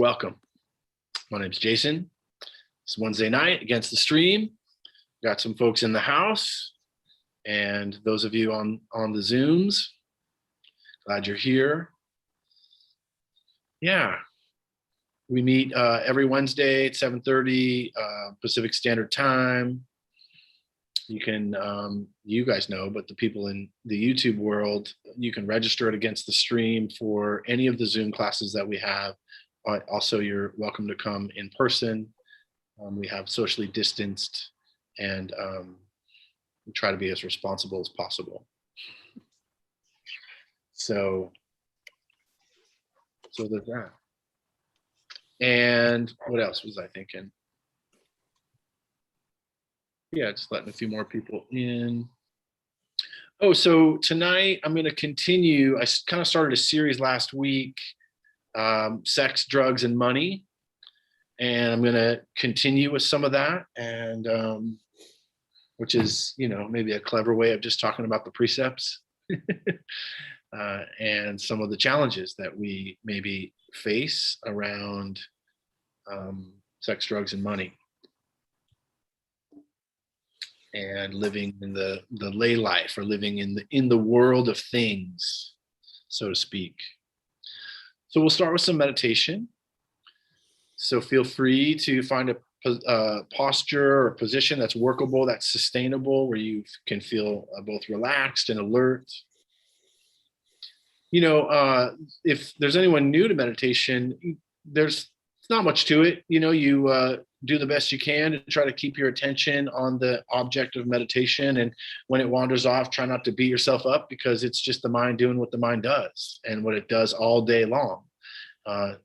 Welcome. My name's Jason. It's Wednesday night against the stream. Got some folks in the house and those of you on the Zooms. Glad you're here. Yeah, we meet every Wednesday at 7:30 Pacific Standard Time. You can, you guys know, but the people in the YouTube world, you can register it against the stream for any of the Zoom classes that we have. Also, you're welcome to come in person. We have socially distanced and we try to be as responsible as possible. So there's that. And what else was I thinking? Yeah, just letting a few more people in. Oh, so tonight I'm going to continue. I kind of started a series last week, Sex, Drugs, and Money. And I'm going to continue with some of that, and which is, maybe a clever way of just talking about the precepts and some of the challenges that we maybe face around sex, drugs, and money, and living in the lay life, or living in the world of things, so to speak. So we'll start with some meditation. So feel free to find a posture or position that's workable, that's sustainable, where you can feel both relaxed and alert. If there's anyone new to meditation, there's not much to it. You do the best you can to try to keep your attention on the object of meditation. And when it wanders off, try not to beat yourself up, because it's just the mind doing what the mind does and what it does all day long.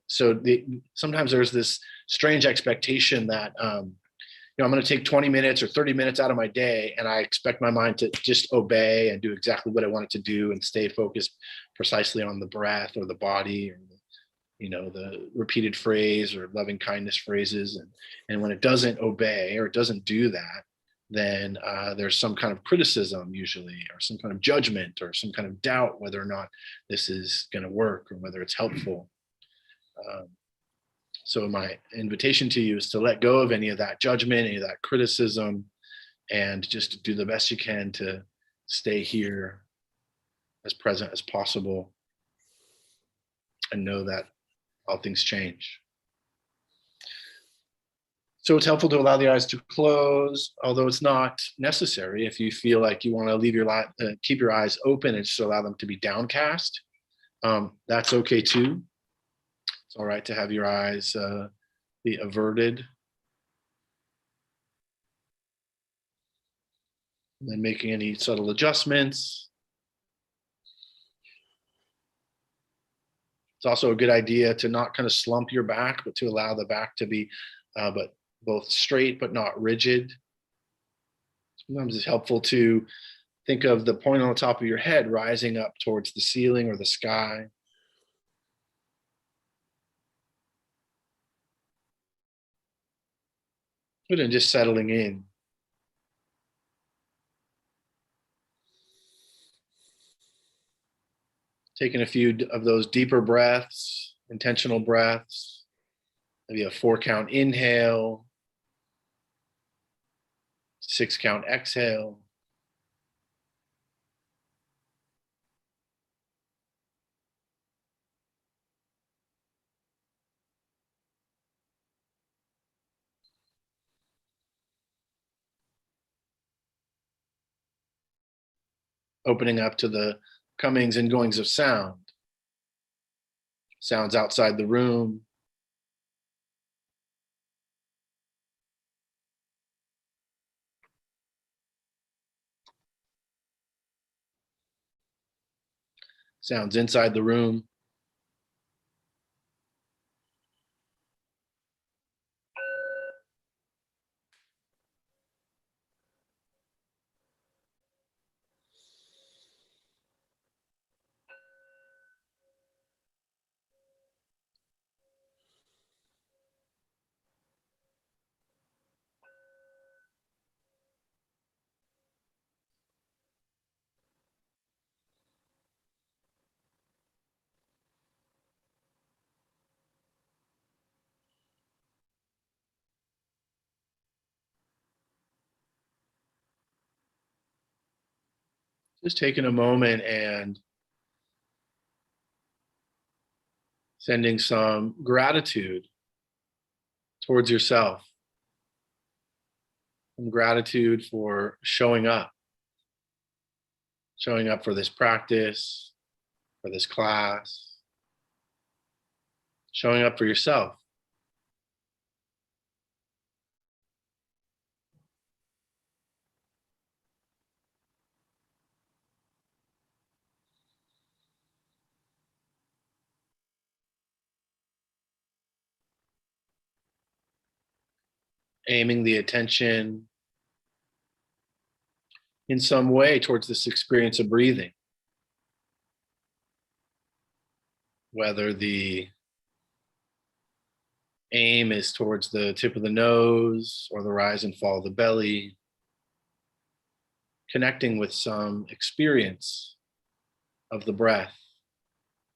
Sometimes there's this strange expectation that, I'm going to take 20 minutes or 30 minutes out of my day, and I expect my mind to just obey and do exactly what I want it to do and stay focused precisely on the breath or the body, or the repeated phrase or loving kindness phrases. And when it doesn't obey or it doesn't do that, then there's some kind of criticism usually, or some kind of judgment, or some kind of doubt whether or not this is going to work or whether it's helpful. So my invitation to you is to let go of any of that judgment, any of that criticism, and just do the best you can to stay here as present as possible, and know that all things change. So it's helpful to allow the eyes to close, although it's not necessary. If you feel like you want to keep your eyes open and just allow them to be downcast, that's okay too. It's all right to have your eyes be averted. And then making any subtle adjustments. It's also a good idea to not kind of slump your back, but to allow the back to be but both straight but not rigid. Sometimes it's helpful to think of the point on the top of your head rising up towards the ceiling or the sky. Good, and just settling in. Taking a few of those deeper breaths, intentional breaths, maybe a 4-count inhale, 6-count exhale. Opening up to the comings and goings of sound. Sounds outside the room. Sounds inside the room. Just taking a moment and sending some gratitude towards yourself. Some gratitude for showing up for this practice, for this class, showing up for yourself. Aiming the attention in some way towards this experience of breathing. Whether the aim is towards the tip of the nose or the rise and fall of the belly, connecting with some experience of the breath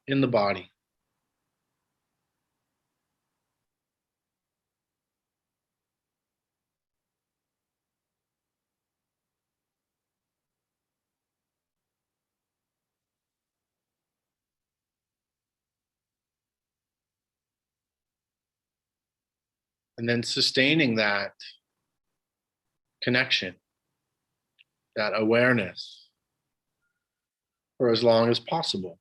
in the body. And then sustaining that connection, that awareness, for as long as possible.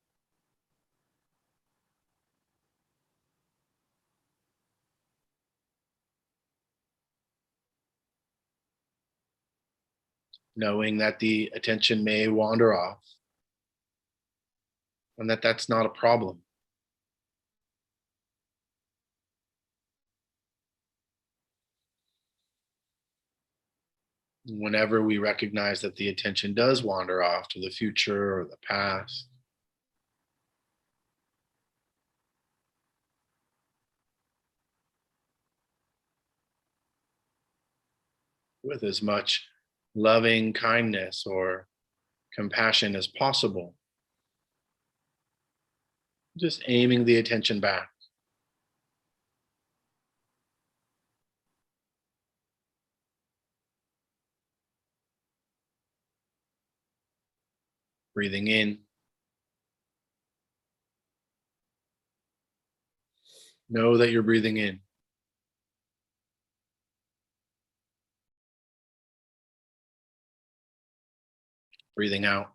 Knowing that the attention may wander off and that that's not a problem. Whenever we recognize that the attention does wander off to the future or the past, with as much loving kindness or compassion as possible, just aiming the attention back. Breathing in. Know that you're breathing in. Breathing out.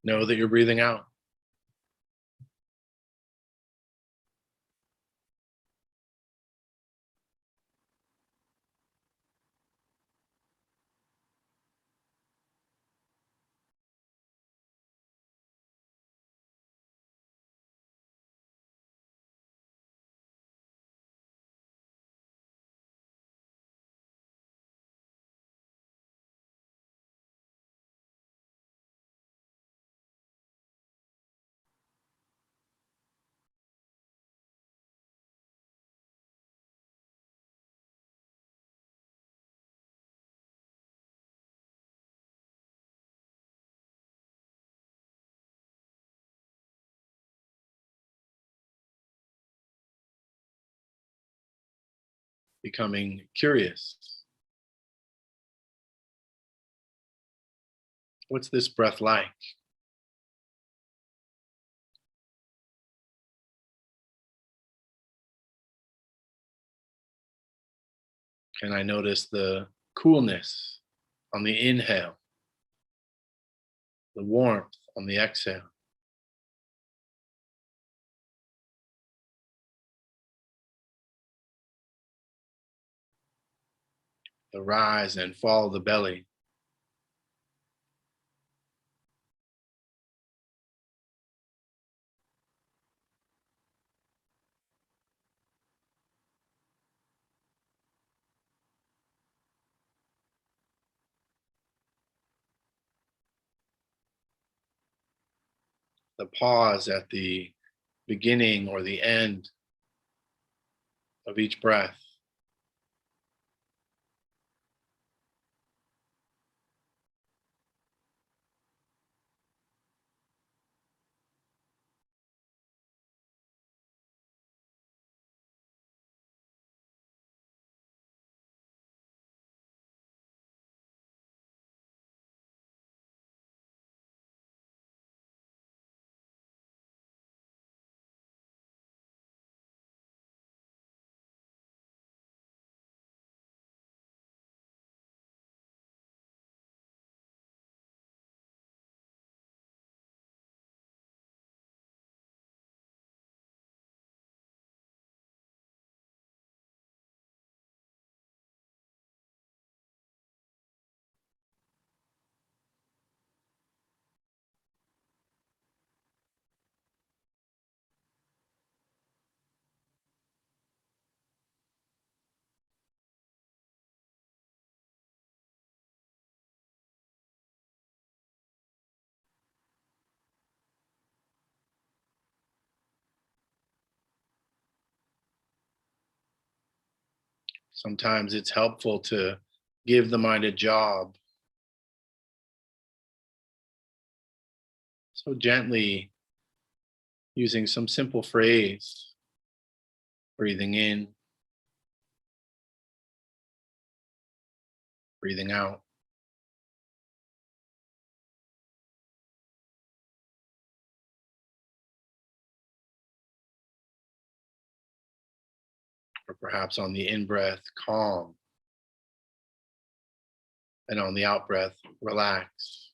Know that you're breathing out. Becoming curious. What's this breath like? Can I notice the coolness on the inhale, the warmth on the exhale? The rise and fall of the belly. The pause at the beginning or the end of each breath. Sometimes it's helpful to give the mind a job. So gently using some simple phrase, breathing in, breathing out. Or perhaps on the in-breath, calm, and on the out-breath, relax.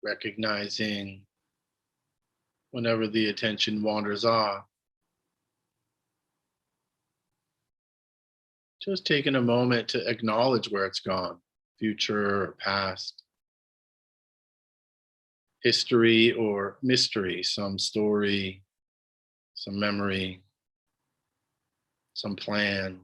Recognizing whenever the attention wanders off, just taking a moment to acknowledge where it's gone, future or past, history or mystery, some story, some memory, some plan.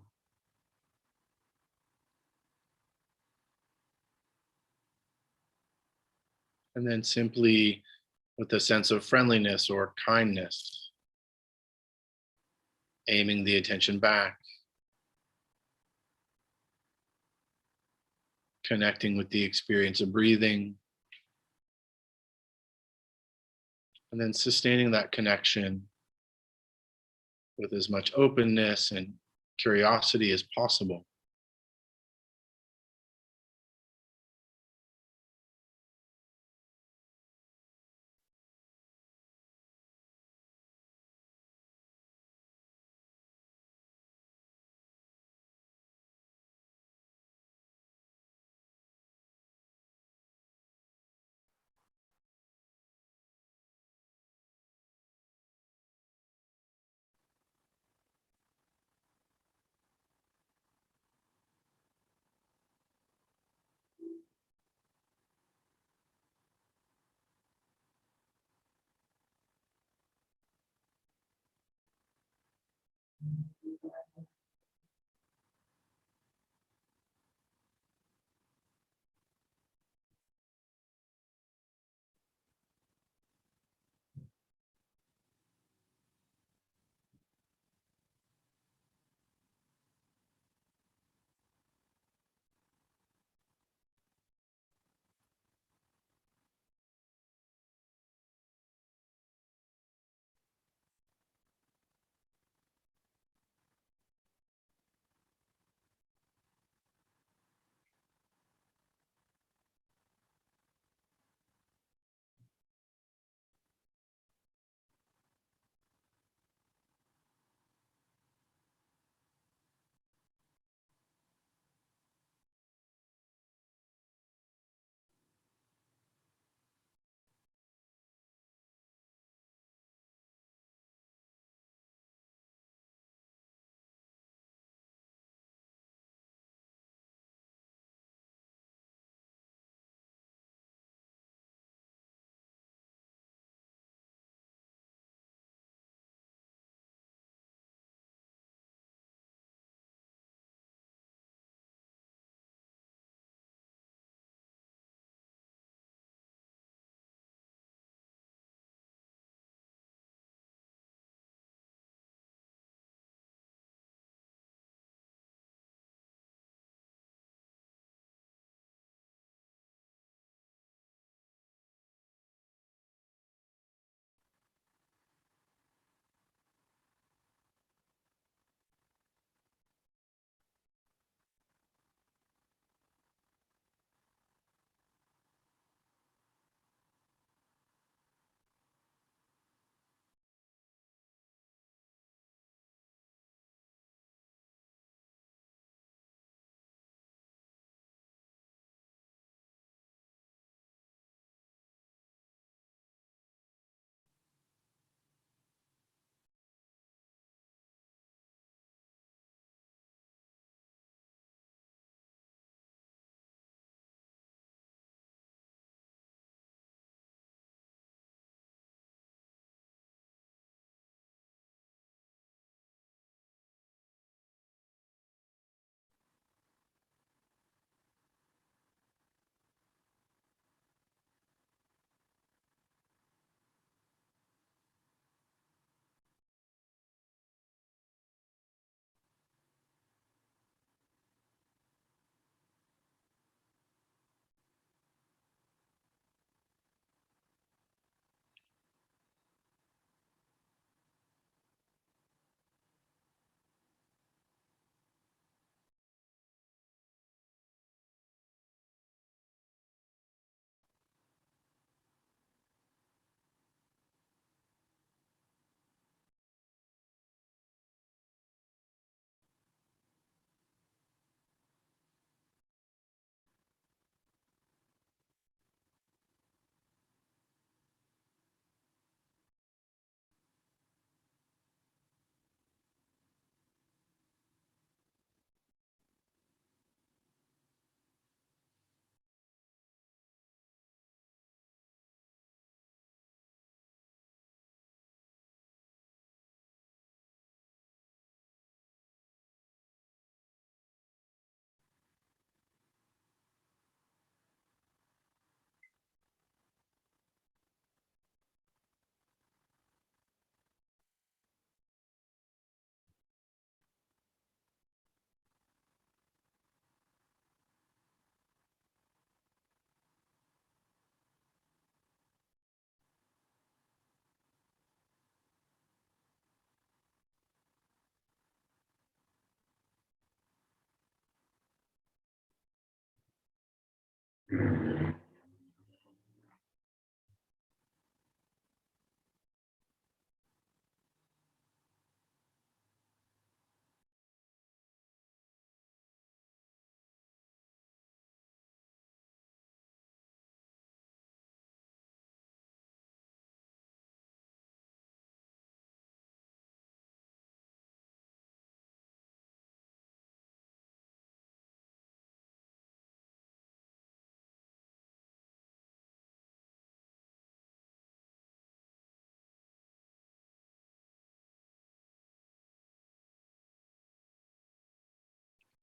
And then simply with a sense of friendliness or kindness, aiming the attention back, connecting with the experience of breathing, and then sustaining that connection with as much openness and curiosity as possible.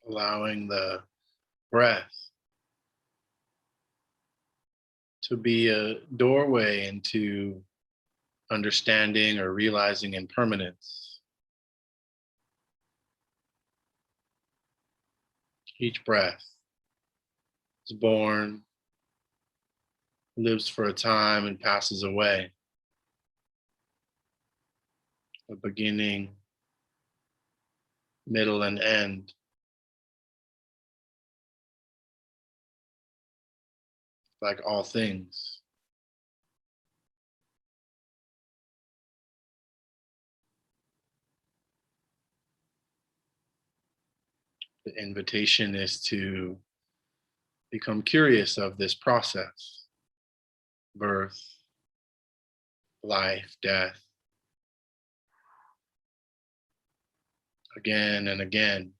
allowing the breath to be a doorway into understanding or realizing impermanence. Each breath is born, lives for a time, and passes away. A beginning, middle, and end. Like all things. The invitation is to become curious of this process: birth, life, death, again and again.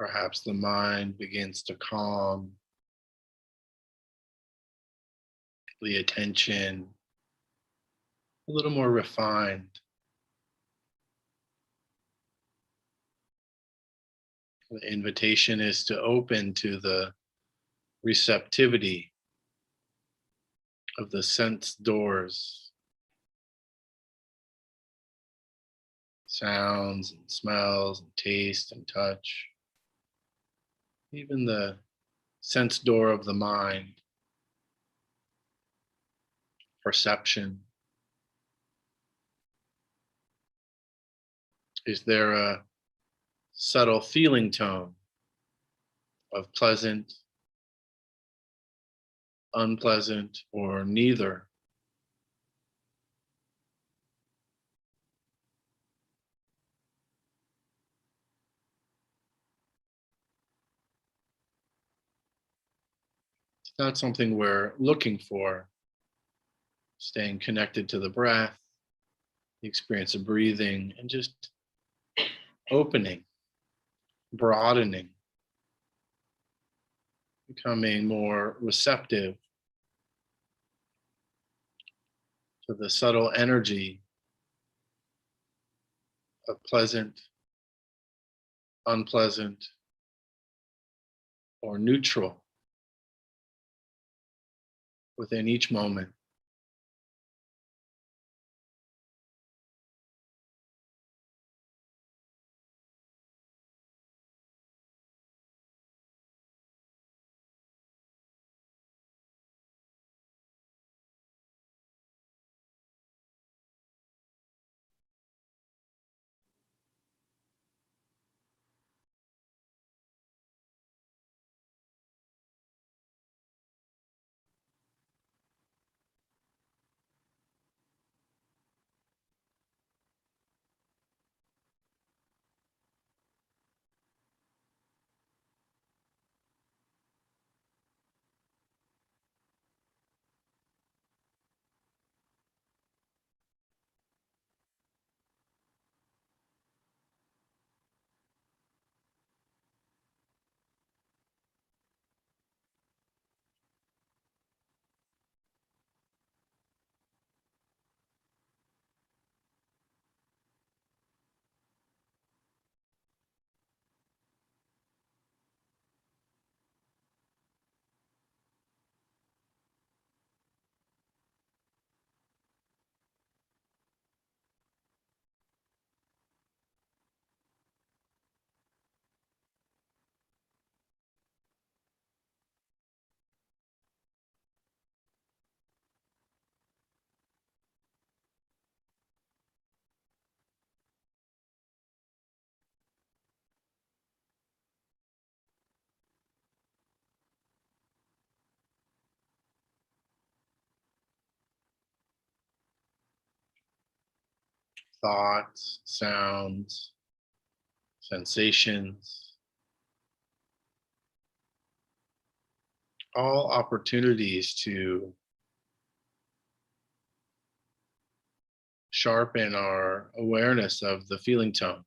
Perhaps the mind begins to calm, the attention a little more refined. The invitation is to open to the receptivity of the sense doors, sounds and smells and taste and touch, even the sense door of the mind, perception. Is there a subtle feeling tone of pleasant, unpleasant, or neither? It's not something we're looking for. Staying connected to the breath, the experience of breathing, and just opening, broadening, becoming more receptive to the subtle energy of pleasant, unpleasant, or neutral within each moment. Thoughts, sounds, sensations, all opportunities to sharpen our awareness of the feeling tone.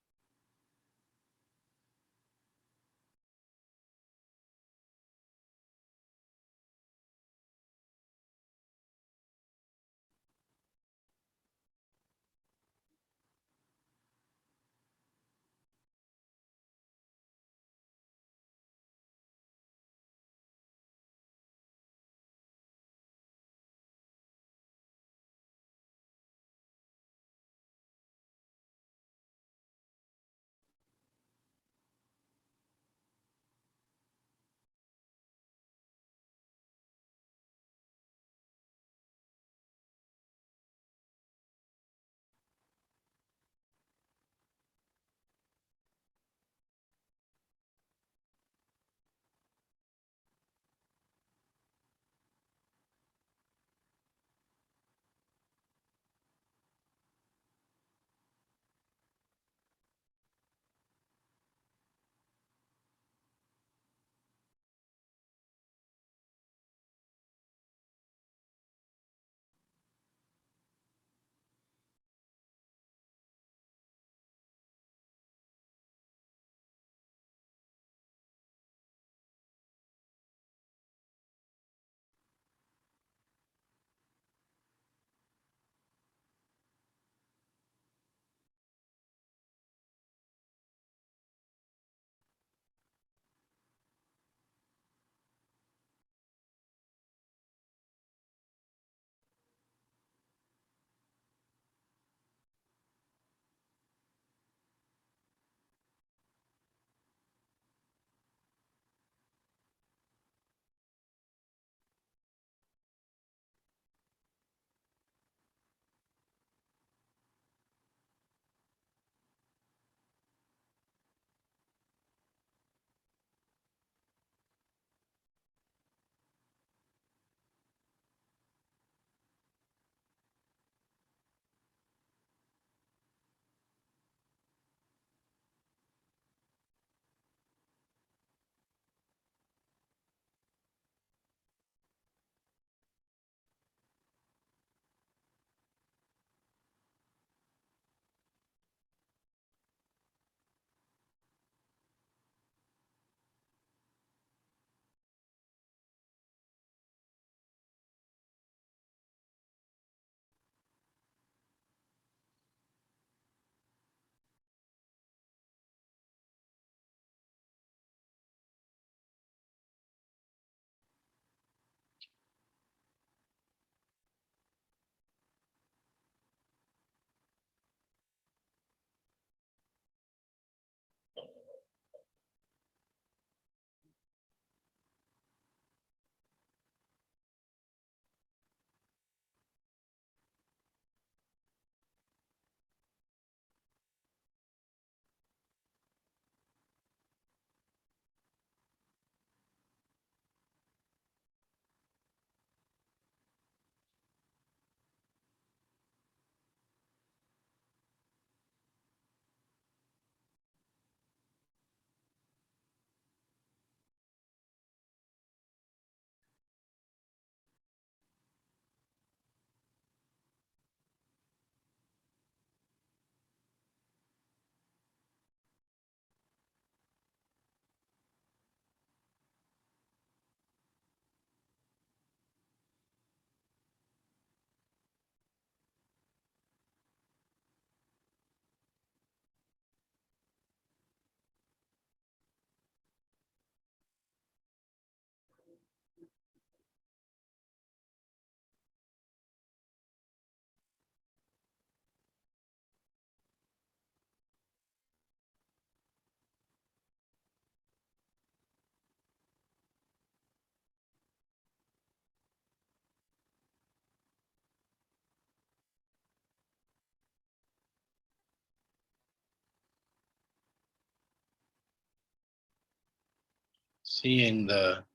Seeing the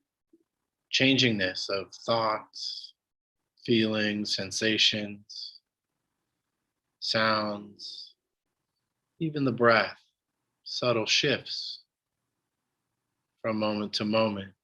changingness of thoughts, feelings, sensations, sounds, even the breath, subtle shifts from moment to moment.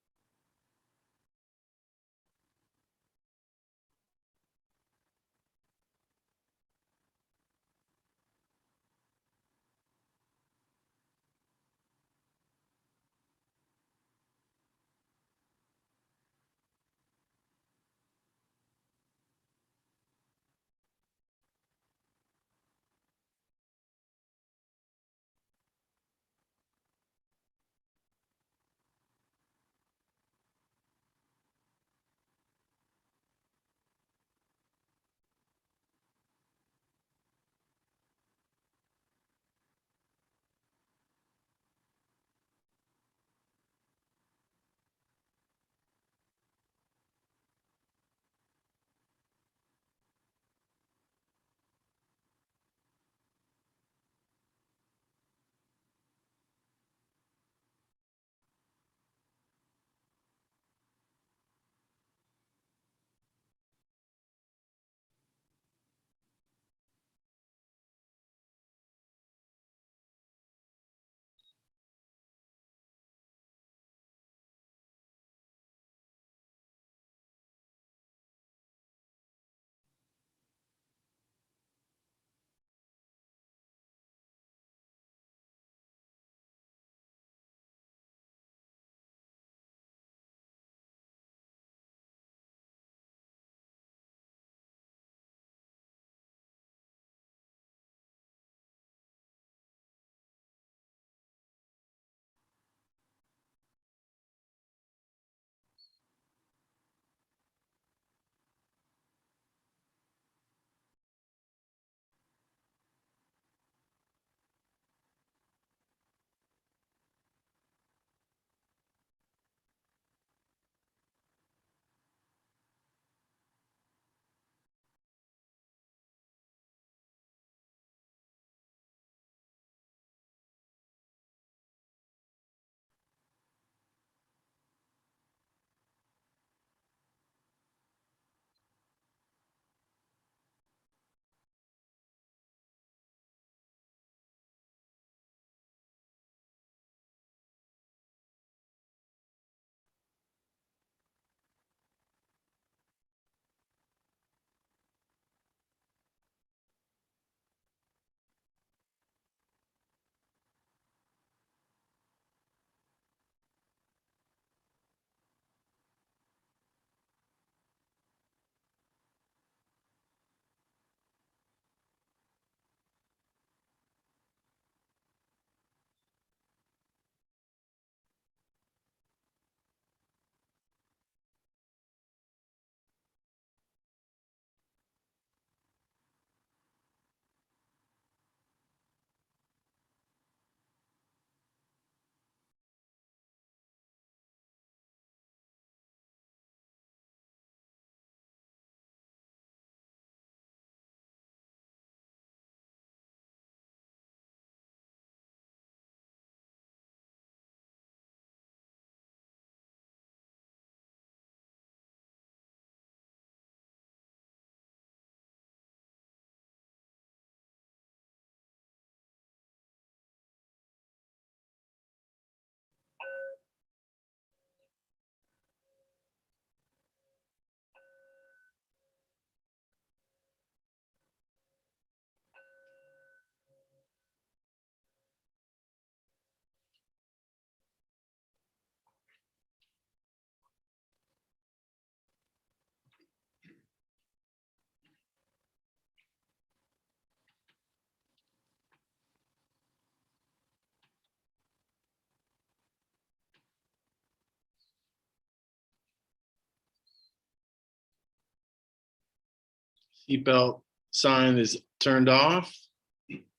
Seatbelt sign is turned off.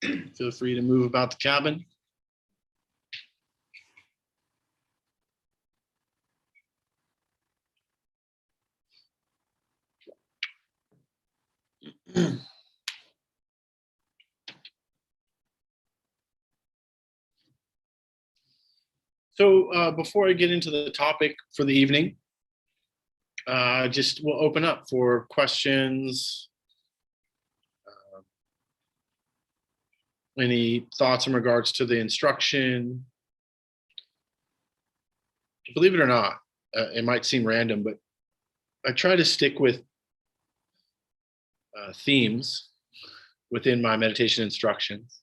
Feel free to move about the cabin. So before I get into the topic for the evening, just we'll open up for questions. Any thoughts in regards to the instruction? Believe it or not, it might seem random, but I try to stick with themes within my meditation instructions.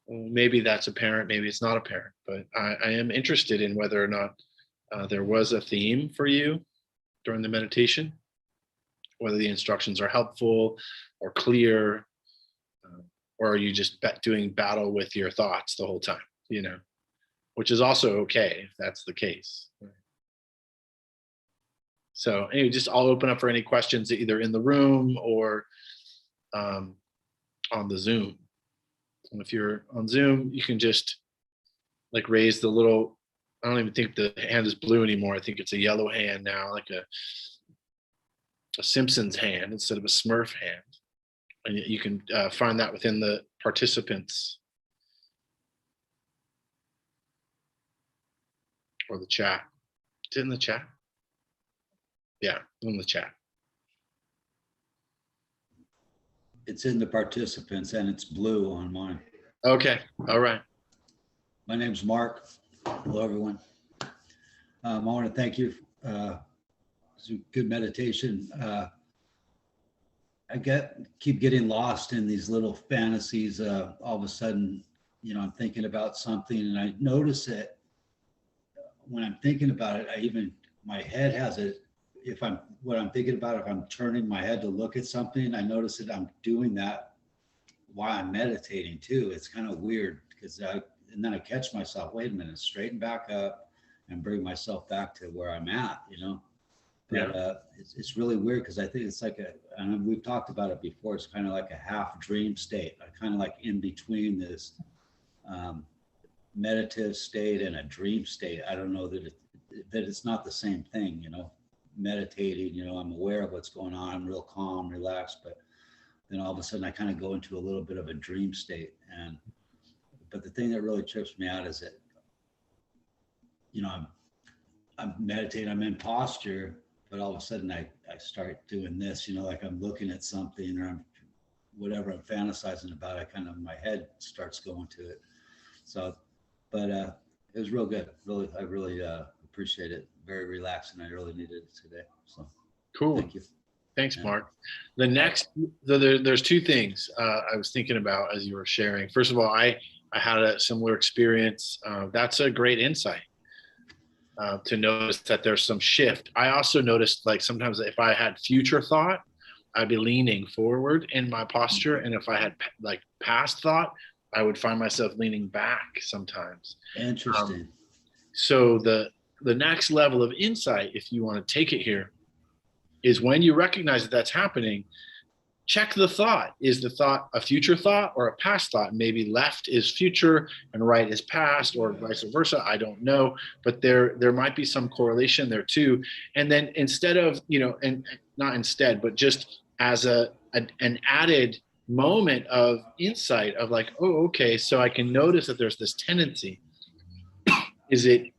Maybe that's apparent, maybe it's not apparent, but I am interested in whether or not there was a theme for you during the meditation, whether the instructions are helpful or clear, or are you just doing battle with your thoughts the whole time, which is also okay if that's the case. So anyway, just I'll open up for any questions either in the room or on the Zoom. And if you're on Zoom, you can just like raise the little, I don't even think the hand is blue anymore. I think it's a yellow hand now, like a Simpsons hand instead of a Smurf hand. And you can find that within the participants or the chat. Is it in the chat? Yeah, in the chat. It's in the participants and it's blue on mine. Okay, all right. My name's Mark. Hello, everyone. I want to thank you. It's a good meditation. I keep getting lost in these little fantasies. All of a sudden, I'm thinking about something and I notice it when I'm thinking about it. My head has it. What I'm thinking about, if I'm turning my head to look at something, I notice that I'm doing that while I'm meditating too. It's kind of weird because and then I catch myself, wait a minute, straighten back up and bring myself back to where I'm at, But it's really weird because I think it's like and we've talked about it before, it's kind of like a half dream state. I kind of like in between this meditative state and a dream state. I don't know that it's not the same thing, meditating, I'm aware of what's going on, I'm real calm, relaxed, but then all of a sudden I kind of go into a little bit of a dream state. But the thing that really trips me out is that, I'm meditating, I'm in posture, but all of a sudden I start doing this, like I'm looking at something or I'm whatever I'm fantasizing about, my head starts going to it. So, but it was real good. Really, I really appreciate it. Very relaxing. I really needed it today. So cool. Thank you. Thanks, Mark. The next, there's two things I was thinking about as you were sharing. First of all, I had a similar experience. That's a great insight to notice that there's some shift. I also noticed like sometimes if I had future thought, I'd be leaning forward in my posture. And if I had like past thought, I would find myself leaning back sometimes. Interesting. So the next level of insight, if you want to take it here, is when you recognize that that's happening, check the thought. Is the thought a future thought or a past thought? Maybe left is future and right is past, or vice versa. I don't know, but there might be some correlation there too. And then instead of, and not instead, but just as an added moment of insight of like, oh, okay, so I can notice that there's this tendency. Is it,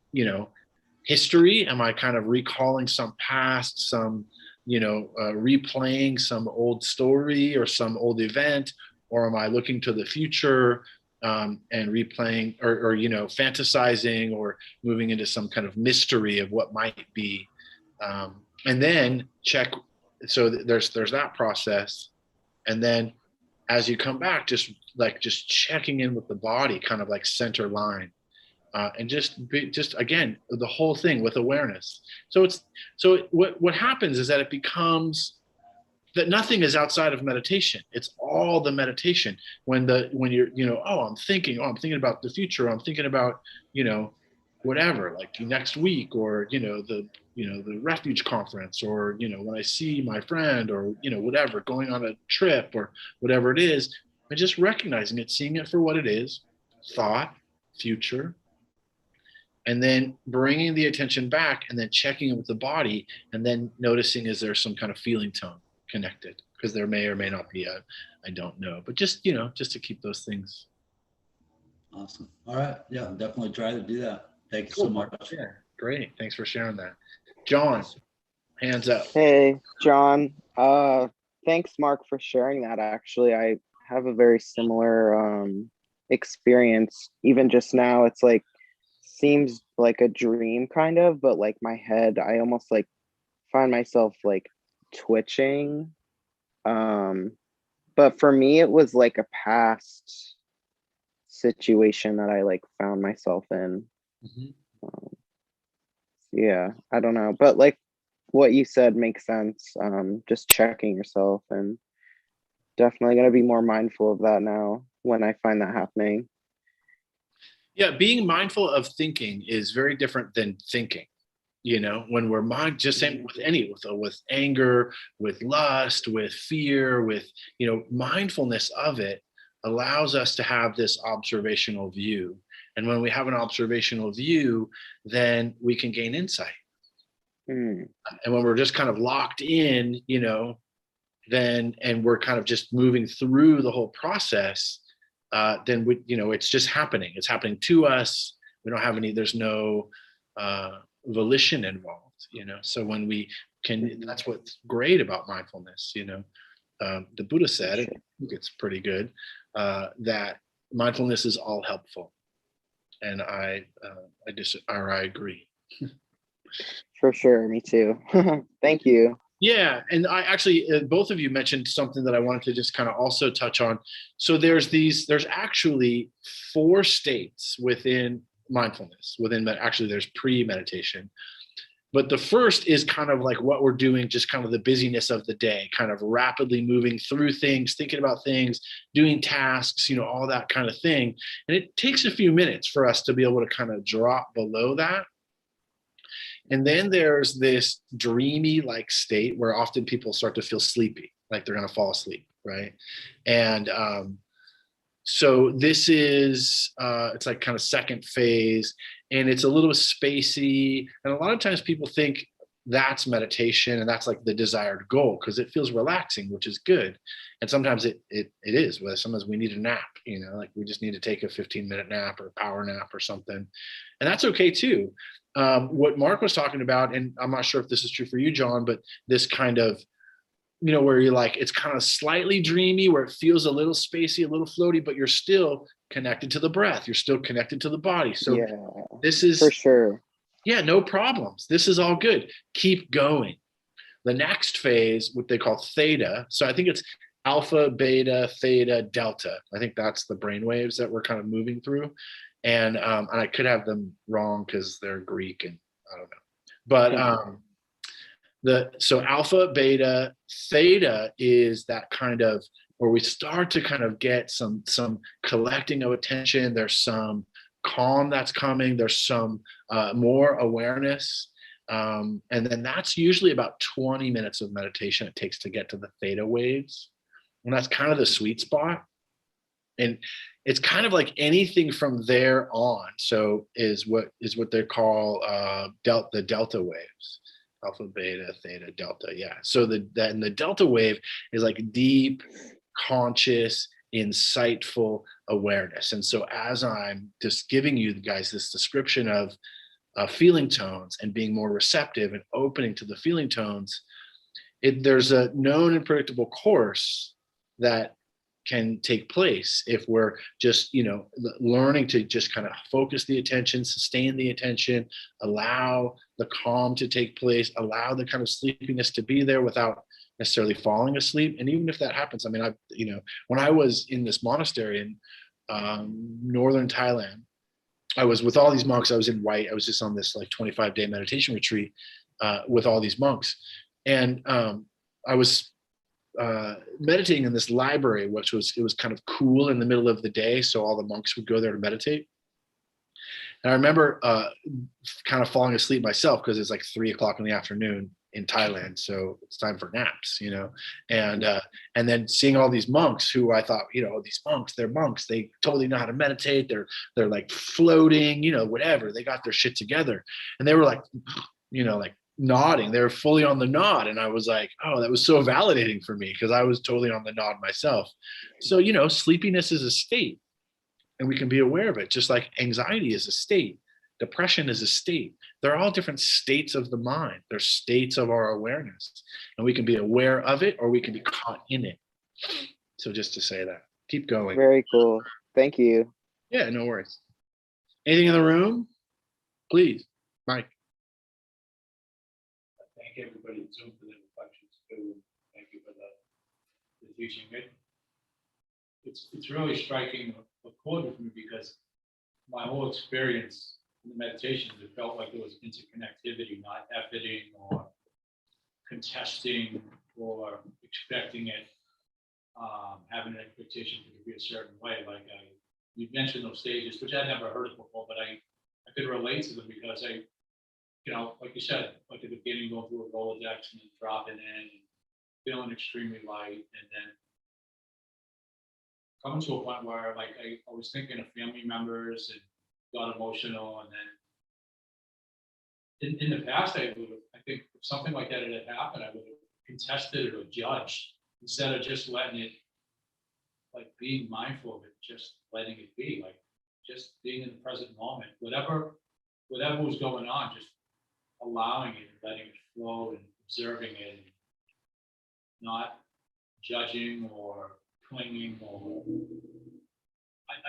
history? Am I kind of recalling some past, some replaying some old story or some old event, or am I looking to the future and replaying or fantasizing or moving into some kind of mystery of what might be, and then check. So there's that process, and then as you come back, just checking in with the body, kind of like center line. And just again, the whole thing with awareness. So what happens is that it becomes that nothing is outside of meditation. It's all the meditation. When you're, I'm thinking about the future. I'm thinking about, whatever, like next week, or, the refuge conference, or, when I see my friend, or, whatever, going on a trip or whatever it is, and just recognizing it, seeing it for what it is, thought, future, and then bringing the attention back and then checking it with the body and then noticing, is there some kind of feeling tone connected? Because there may or may not be, I don't know. But just to keep those things. Awesome. All right. Yeah, definitely try to do that. Thank you so Cool. much. Yeah, great. Thanks for sharing that. John, Yes. hands up. Hey, John. Thanks, Mark, for sharing that. Actually, I have a very similar experience. Even just now, it's like seems like a dream kind of, but like my head, I almost like find myself like twitching. Um, but for me, it was like a past situation that I like found myself in. Mhm. Yeah, I don't know, but like what you said makes sense. Just checking yourself, and definitely gonna be more mindful of that now when I find that happening. Yeah, being mindful of thinking is very different than thinking. When we're mind, just same with with anger, with lust, with fear, with mindfulness of it allows us to have this observational view. And when we have an observational view, then we can gain insight. Mm, And when we're just kind of locked in, then and we're kind of just moving through the whole process, then it's just happening. It's happening to us. We don't have any. There's no volition involved. So when we can, that's what's great about mindfulness. The Buddha said, sure. I think it's pretty good, that mindfulness is all helpful, and I agree. For sure, me too. Thank you. Yeah, and I actually, both of you mentioned something that I wanted to just kind of also touch on. So there's actually 4 states within mindfulness. Actually, there's pre-meditation, but the first is kind of like what we're doing, just kind of the busyness of the day, kind of rapidly moving through things, thinking about things, doing tasks, all that kind of thing. And it takes a few minutes for us to be able to kind of drop below that. And then there's this dreamy like state where often people start to feel sleepy, like they're going to fall asleep, right? And so this is it's like kind of second phase, and it's a little spacey. And a lot of times people think that's meditation and that's like the desired goal because it feels relaxing, which is good. And sometimes it is. Whether sometimes we need a nap, like we just need to take a 15-minute nap or a power nap or something, and that's okay too. What Mark was talking about, and I'm not sure if this is true for you, John, but this kind of, where you're like, it's kind of slightly dreamy, where it feels a little spacey, a little floaty, but you're still connected to the breath. You're still connected to the body. So Yeah, this is, for sure. yeah, no problems. This is all good. Keep going. The next phase, what they call theta. So I think it's alpha, beta, theta, delta. I think that's the brain waves that we're kind of moving through. And I could have them wrong because they're Greek and I don't know. But so alpha, beta, theta is that kind of where we start to kind of get some collecting of attention. There's some calm that's coming. There's some more awareness. And then that's usually about 20 minutes of meditation it takes to get to the theta waves. And that's kind of the sweet spot. And it's kind of like anything from there on. So is what they call the delta waves. Alpha, beta, theta, delta. Yeah. So the delta wave is like deep, conscious, insightful awareness. And so as I'm just giving you guys this description of feeling tones and being more receptive and opening to the feeling tones, there's a known and predictable course that can take place if we're just learning to just kind of focus the attention, sustain the attention, allow the calm to take place, allow the kind of sleepiness to be there without necessarily falling asleep. And even if that happens, I mean, when I was in this monastery in northern Thailand, I was with all these monks. I was in white. I was just on this like 25-day meditation retreat with all these monks, and I was meditating in this library, which was kind of cool in the middle of the day. So all the monks would go there to meditate. And I remember kind of falling asleep myself because it's like 3:00 in the afternoon in Thailand. So it's time for naps, and then seeing all these monks who I thought, these monks, they're monks. They totally know how to meditate. They're like floating, whatever. They got their shit together. And they were like, like nodding. They were fully on the nod. And I was like, oh, that was so validating for me because I was totally on the nod myself. So, sleepiness is a state. and we can be aware of it, just like anxiety is a state, depression is a state. They're all different states of the mind. They're states of our awareness, and we can be aware of it, or we can be caught in it. So just to say that, keep going. Very cool. Thank you. Yeah, no worries. Anything in the room? Please, Mike. Thank everybody in Zoom for the reflections too. Thank you for the teaching. It's really striking a chord with me, because my whole experience in the meditations, it felt like there was interconnectivity, not efforting or contesting or expecting it, having an expectation for it to be a certain way. Like you mentioned those stages, which I'd never heard of before, but I could relate to them, because like you said, like at the beginning, going through a Rolodex and then dropping in and feeling extremely light, and then coming to a point where like I was thinking of family members and got emotional, and then in the past I think if something like that had happened, I would have contested it or judged, instead of just letting it, like being mindful of it, just letting it be, like just being in the present moment, whatever was going on, just allowing it and letting it flow and observing it, and not judging or clinging, or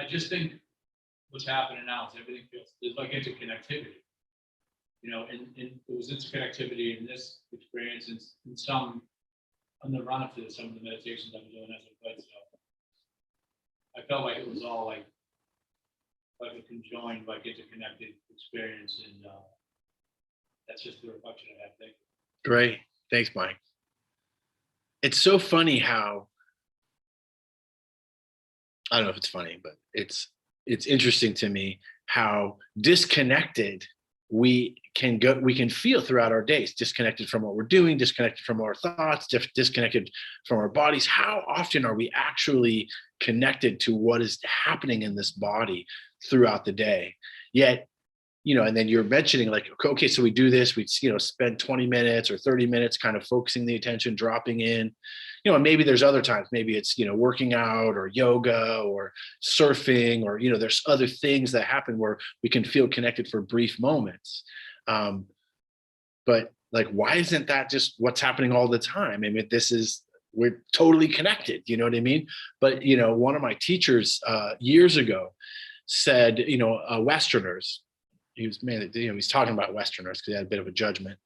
I just think what's happening now is everything feels, there's like interconnectivity, and there was interconnectivity in this experience, and in some, on the run up to some of the meditations I've been doing as a play, so I felt like it was all like a conjoined, like interconnected experience, and that's just the reflection I had. Thank you. Great. Thanks, Mike. It's so funny how, I don't know if it's funny, but it's interesting to me how disconnected we can feel throughout our days, disconnected from what we're doing, disconnected from our thoughts, disconnected from our bodies. How often are we actually connected to what is happening in this body throughout the day? Yet, and then you're mentioning like, okay, so we do this, we, spend 20 minutes or 30 minutes kind of focusing the attention, dropping in, and maybe there's other times, maybe it's, working out or yoga or surfing, or, there's other things that happen where we can feel connected for brief moments. But like, why isn't that just what's happening all the time? I mean, we're totally connected, you know what I mean? But, one of my teachers years ago said, Westerners, he's talking about Westerners because he had a bit of a judgment.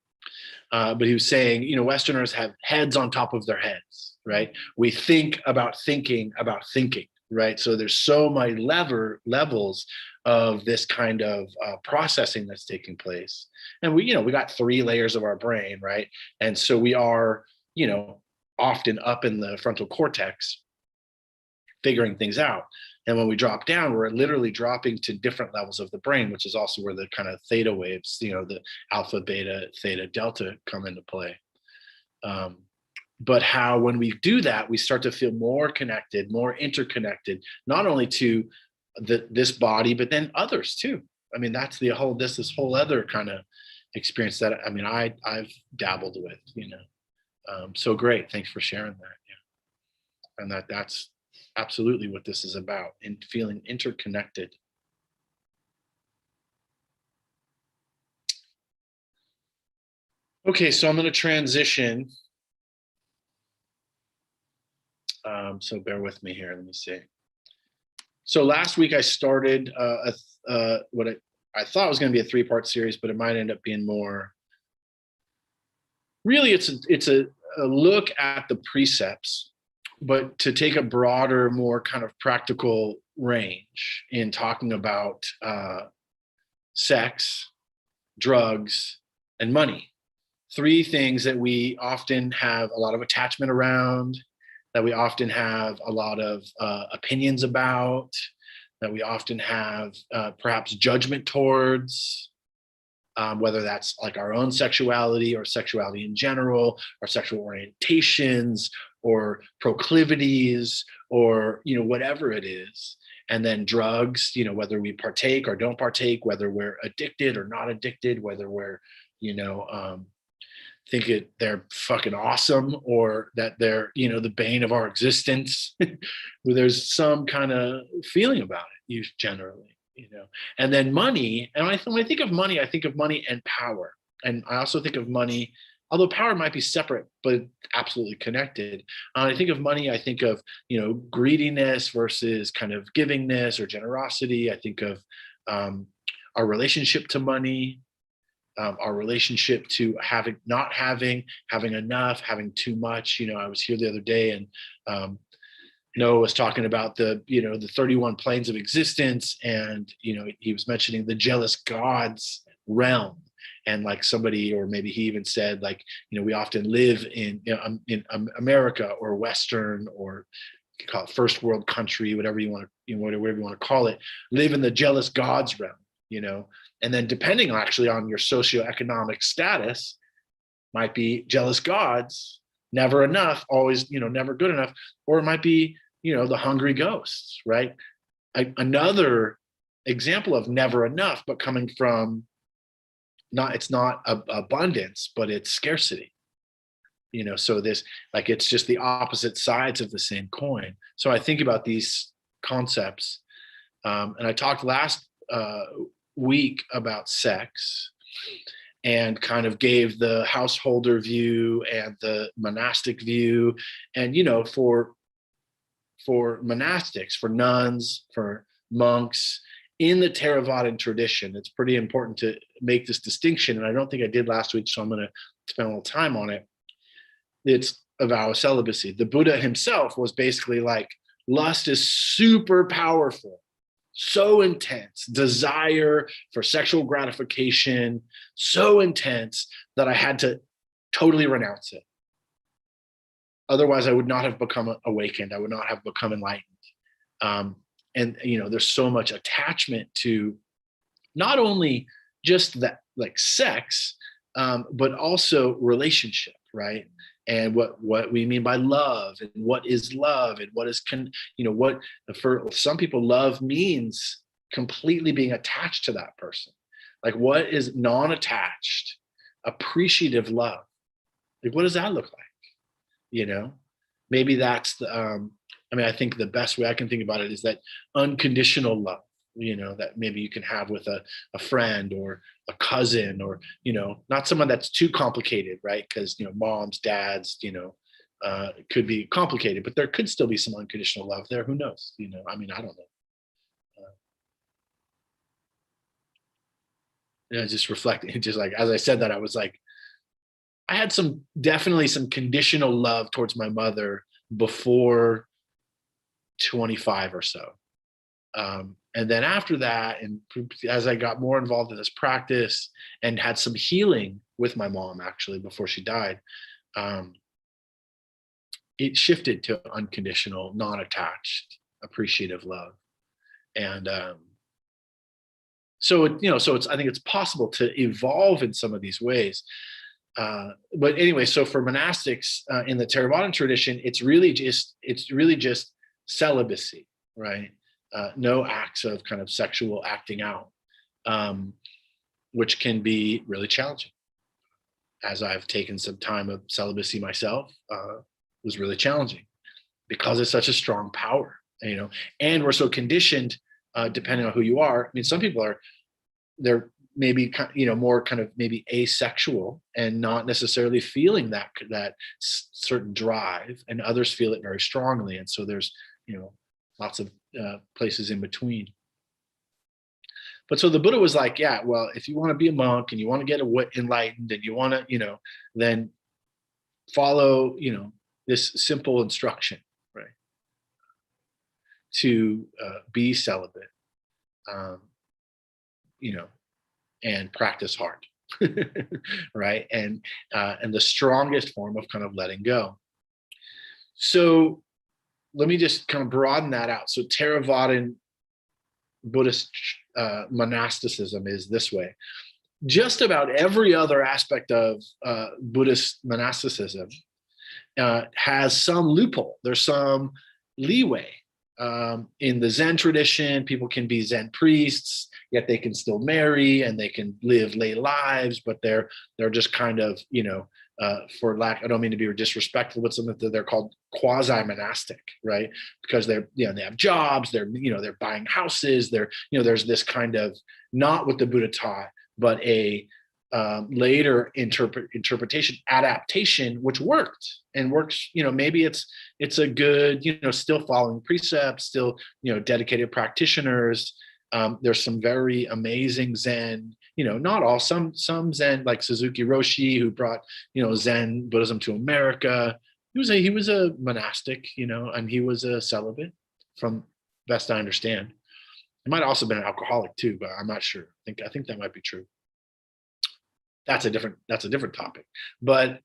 But he was saying, Westerners have heads on top of their heads, right? We think about thinking, right? So there's so many levels of this kind of processing that's taking place. And we got 3 layers of our brain, right? And so we are, often up in the frontal cortex, figuring things out. And when we drop down, we're literally dropping to different levels of the brain, which is also where the kind of theta waves, the alpha, beta, theta, delta come into play. But how when we do that, we start to feel more connected, more interconnected, not only to this body, but then others too. I mean, that's this whole other kind of experience that, I've dabbled with, so great. Thanks for sharing that. Yeah. And that's absolutely what this is about, in feeling interconnected. Okay, so I'm going to transition. So bear with me here. Let me see. So last week I started what I thought was going to be a 3-part series, but it might end up being more. Really, it's a look at the precepts, but to take a broader, more kind of practical range in talking about sex, drugs, and money. 3 things that we often have a lot of attachment around, that we often have a lot of opinions about, that we often have perhaps judgment towards, whether that's like our own sexuality or sexuality in general, our sexual orientations or proclivities, or whatever it is. And then drugs, whether we partake or don't partake, whether we're addicted or not addicted, whether we're they're fucking awesome, or that they're, the bane of our existence. Where there's some kind of feeling about it, generally, And then money, and when I think of money, I think of money and power. And I also think of money, although power might be separate, but absolutely connected. I think of money, I think of, greediness versus kind of givingness or generosity. I think of our relationship to money, our relationship to not having enough, having too much. I was here the other day, and Noah was talking about the 31 planes of existence, and he was mentioning the jealous gods realm. And like somebody, or maybe he even said, like, we often live in America, or Western, or call it first world country, whatever you want to call it, live in the jealous gods realm, and then depending actually on your socioeconomic status, might be jealous gods, never enough, always, never good enough, or it might be, the hungry ghosts, right? Another example of never enough, but coming from it's not abundance, but it's scarcity. So this, like, it's just the opposite sides of the same coin. So I think about these concepts, and I talked last week about sex, and kind of gave the householder view and the monastic view. And for monastics, for nuns, for monks, in the Theravadan tradition, it's pretty important to make this distinction, and I don't think I did last week, so I'm going to spend a little time on it. It's a vow of celibacy. The Buddha himself was basically like, lust is super powerful, so intense, desire for sexual gratification, so intense that I had to totally renounce it. Otherwise, I would not have become awakened. I would not have become enlightened. And there's so much attachment to not only just that, like sex, but also relationship, right? And what we mean by love, and what is love, and what is what for some people love means completely being attached to that person. Like, what is non-attached, appreciative love? Like, what does that look like? Maybe that's the I think the best way I can think about it is that unconditional love, that maybe you can have with a friend or a cousin, or, not someone that's too complicated, right? Because, moms, dads, it could be complicated, but there could still be some unconditional love there. Who knows? I don't know. Just reflecting, just like, as I said that, I was like, I had definitely some conditional love towards my mother before 25 or so. And then after that, and as I got more involved in this practice and had some healing with my mom, actually, before she died, it shifted to unconditional, non-attached, appreciative love. And so I think it's possible to evolve in some of these ways. But anyway, so for monastics in the Theravadan tradition, it's really just celibacy, right? No acts of kind of sexual acting out, which can be really challenging. As I've taken some time of celibacy myself, was really challenging because it's such a strong power, and we're so conditioned, depending on who you are. Some people they're maybe more kind of maybe asexual and not necessarily feeling that certain drive, and others feel it very strongly, and so there's lots of places in between. But so the Buddha was like, yeah, well, if you want to be a monk and you want to get enlightened, and you want to then follow this simple instruction, right, to be celibate, and practice hard, right? And the strongest form of kind of letting go. So let me just kind of broaden that out. So Theravadan Buddhist monasticism is this way. Just about every other aspect of Buddhist monasticism has some loophole. There's some leeway. In the Zen tradition, people can be Zen priests, yet they can still marry and they can live lay lives, but they're just kind of for lack, I don't mean to be disrespectful, but something that they're called quasi-monastic, right? Because they're, they have jobs, they're buying houses, there's this kind of, not what the Buddha taught, but a later interpretation, adaptation, which worked and works. Maybe it's a good, still following precepts, still, dedicated practitioners. There's some very amazing Zen, not all, some Zen, like Suzuki Roshi, who brought, Zen Buddhism to America. He was a monastic, and he was a celibate, from best I understand. He might have also been an alcoholic too, but I'm not sure. I think that might be true. That's a different topic. But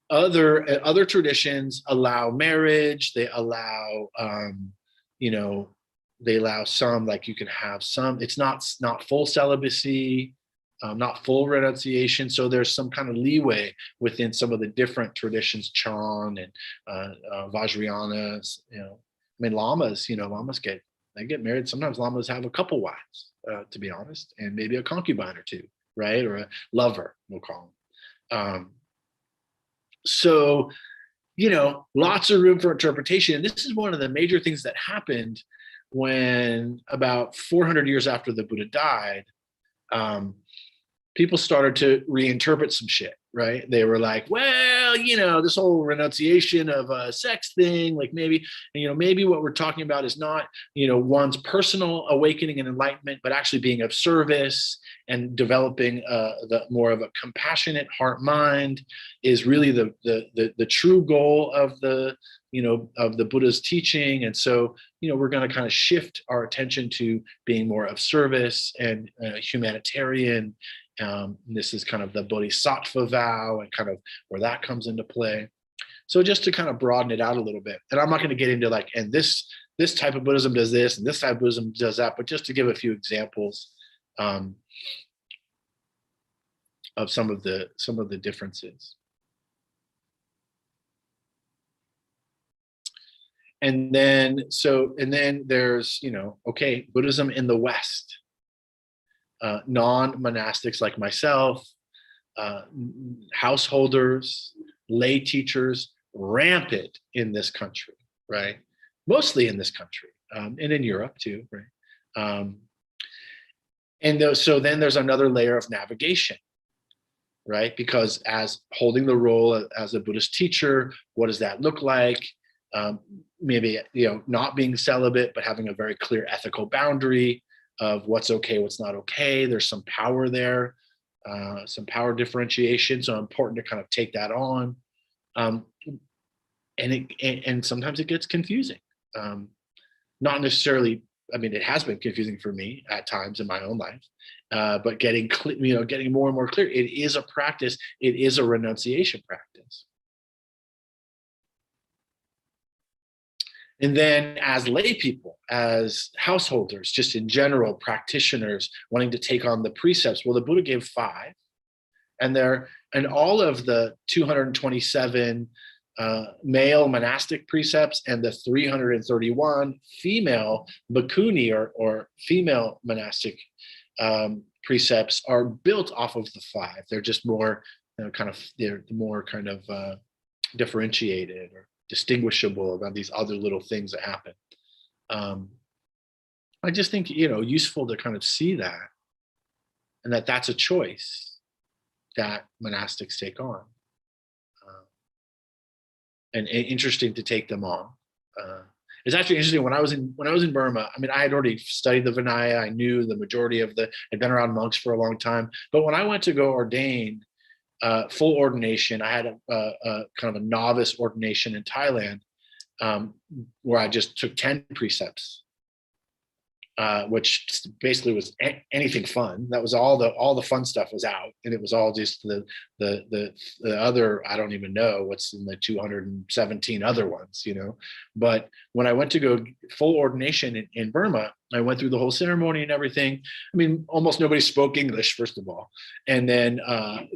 other traditions allow marriage. They allow, they allow some, like you can have some, it's not full celibacy, not full renunciation. So there's some kind of leeway within some of the different traditions, Chan and Vajrayanas, lamas, lamas get married. Sometimes lamas have a couple wives, to be honest, and maybe a concubine or two, right? Or a lover, we'll call them. So, lots of room for interpretation. And this is one of the major things that happened when, about 400 years after the Buddha died, people started to reinterpret some shit, right? They were like, well, this whole renunciation of a sex thing, like maybe what we're talking about is not, one's personal awakening and enlightenment, but actually being of service and developing the more of a compassionate heart mind is really the true goal of the Buddha's teaching. And so, we're going to kind of shift our attention to being more of service and humanitarian. This is kind of the bodhisattva vow and kind of where that comes into play. So just to kind of broaden it out a little bit, and I'm not going to get into like, and this type of Buddhism does this and this type of Buddhism does that, but just to give a few examples of some of the differences. And then there's, okay, Buddhism in the West. Non-monastics like myself, householders, lay teachers, rampant in this country, right? Mostly in this country, and in Europe too, right? So then there's another layer of navigation, right? Because as holding the role as a Buddhist teacher, what does that look like? Maybe, not being celibate, but having a very clear ethical boundary of what's okay, what's not okay. There's some power there, some power differentiation. So important to kind of take that on. And sometimes it gets confusing. Not necessarily, it has been confusing for me at times in my own life, but getting more and more clear. It is a practice. It is a renunciation practice. And then as lay people, as householders, just in general, practitioners wanting to take on the precepts, well, the Buddha gave 5. And all of the 227 male monastic precepts and the 331 female bhikkhuni or female monastic precepts are built off of the 5. They're just more differentiated or distinguishable about these other little things that happen. I just think, useful to kind of see that, and that's a choice that monastics take on, and interesting to take them on. It's actually interesting when I was in Burma. I had already studied the Vinaya. I knew the majority of I'd been around monks for a long time. But when I went to go ordain, full ordination, I had a kind of a novice ordination in Thailand, where I just took 10 precepts, which basically was anything fun. That was all the fun stuff was out, and it was all just the other, I don't even know what's in the 217 other ones, But when I went to go full ordination in Burma, I went through the whole ceremony and everything. Almost nobody spoke English, first of all, and then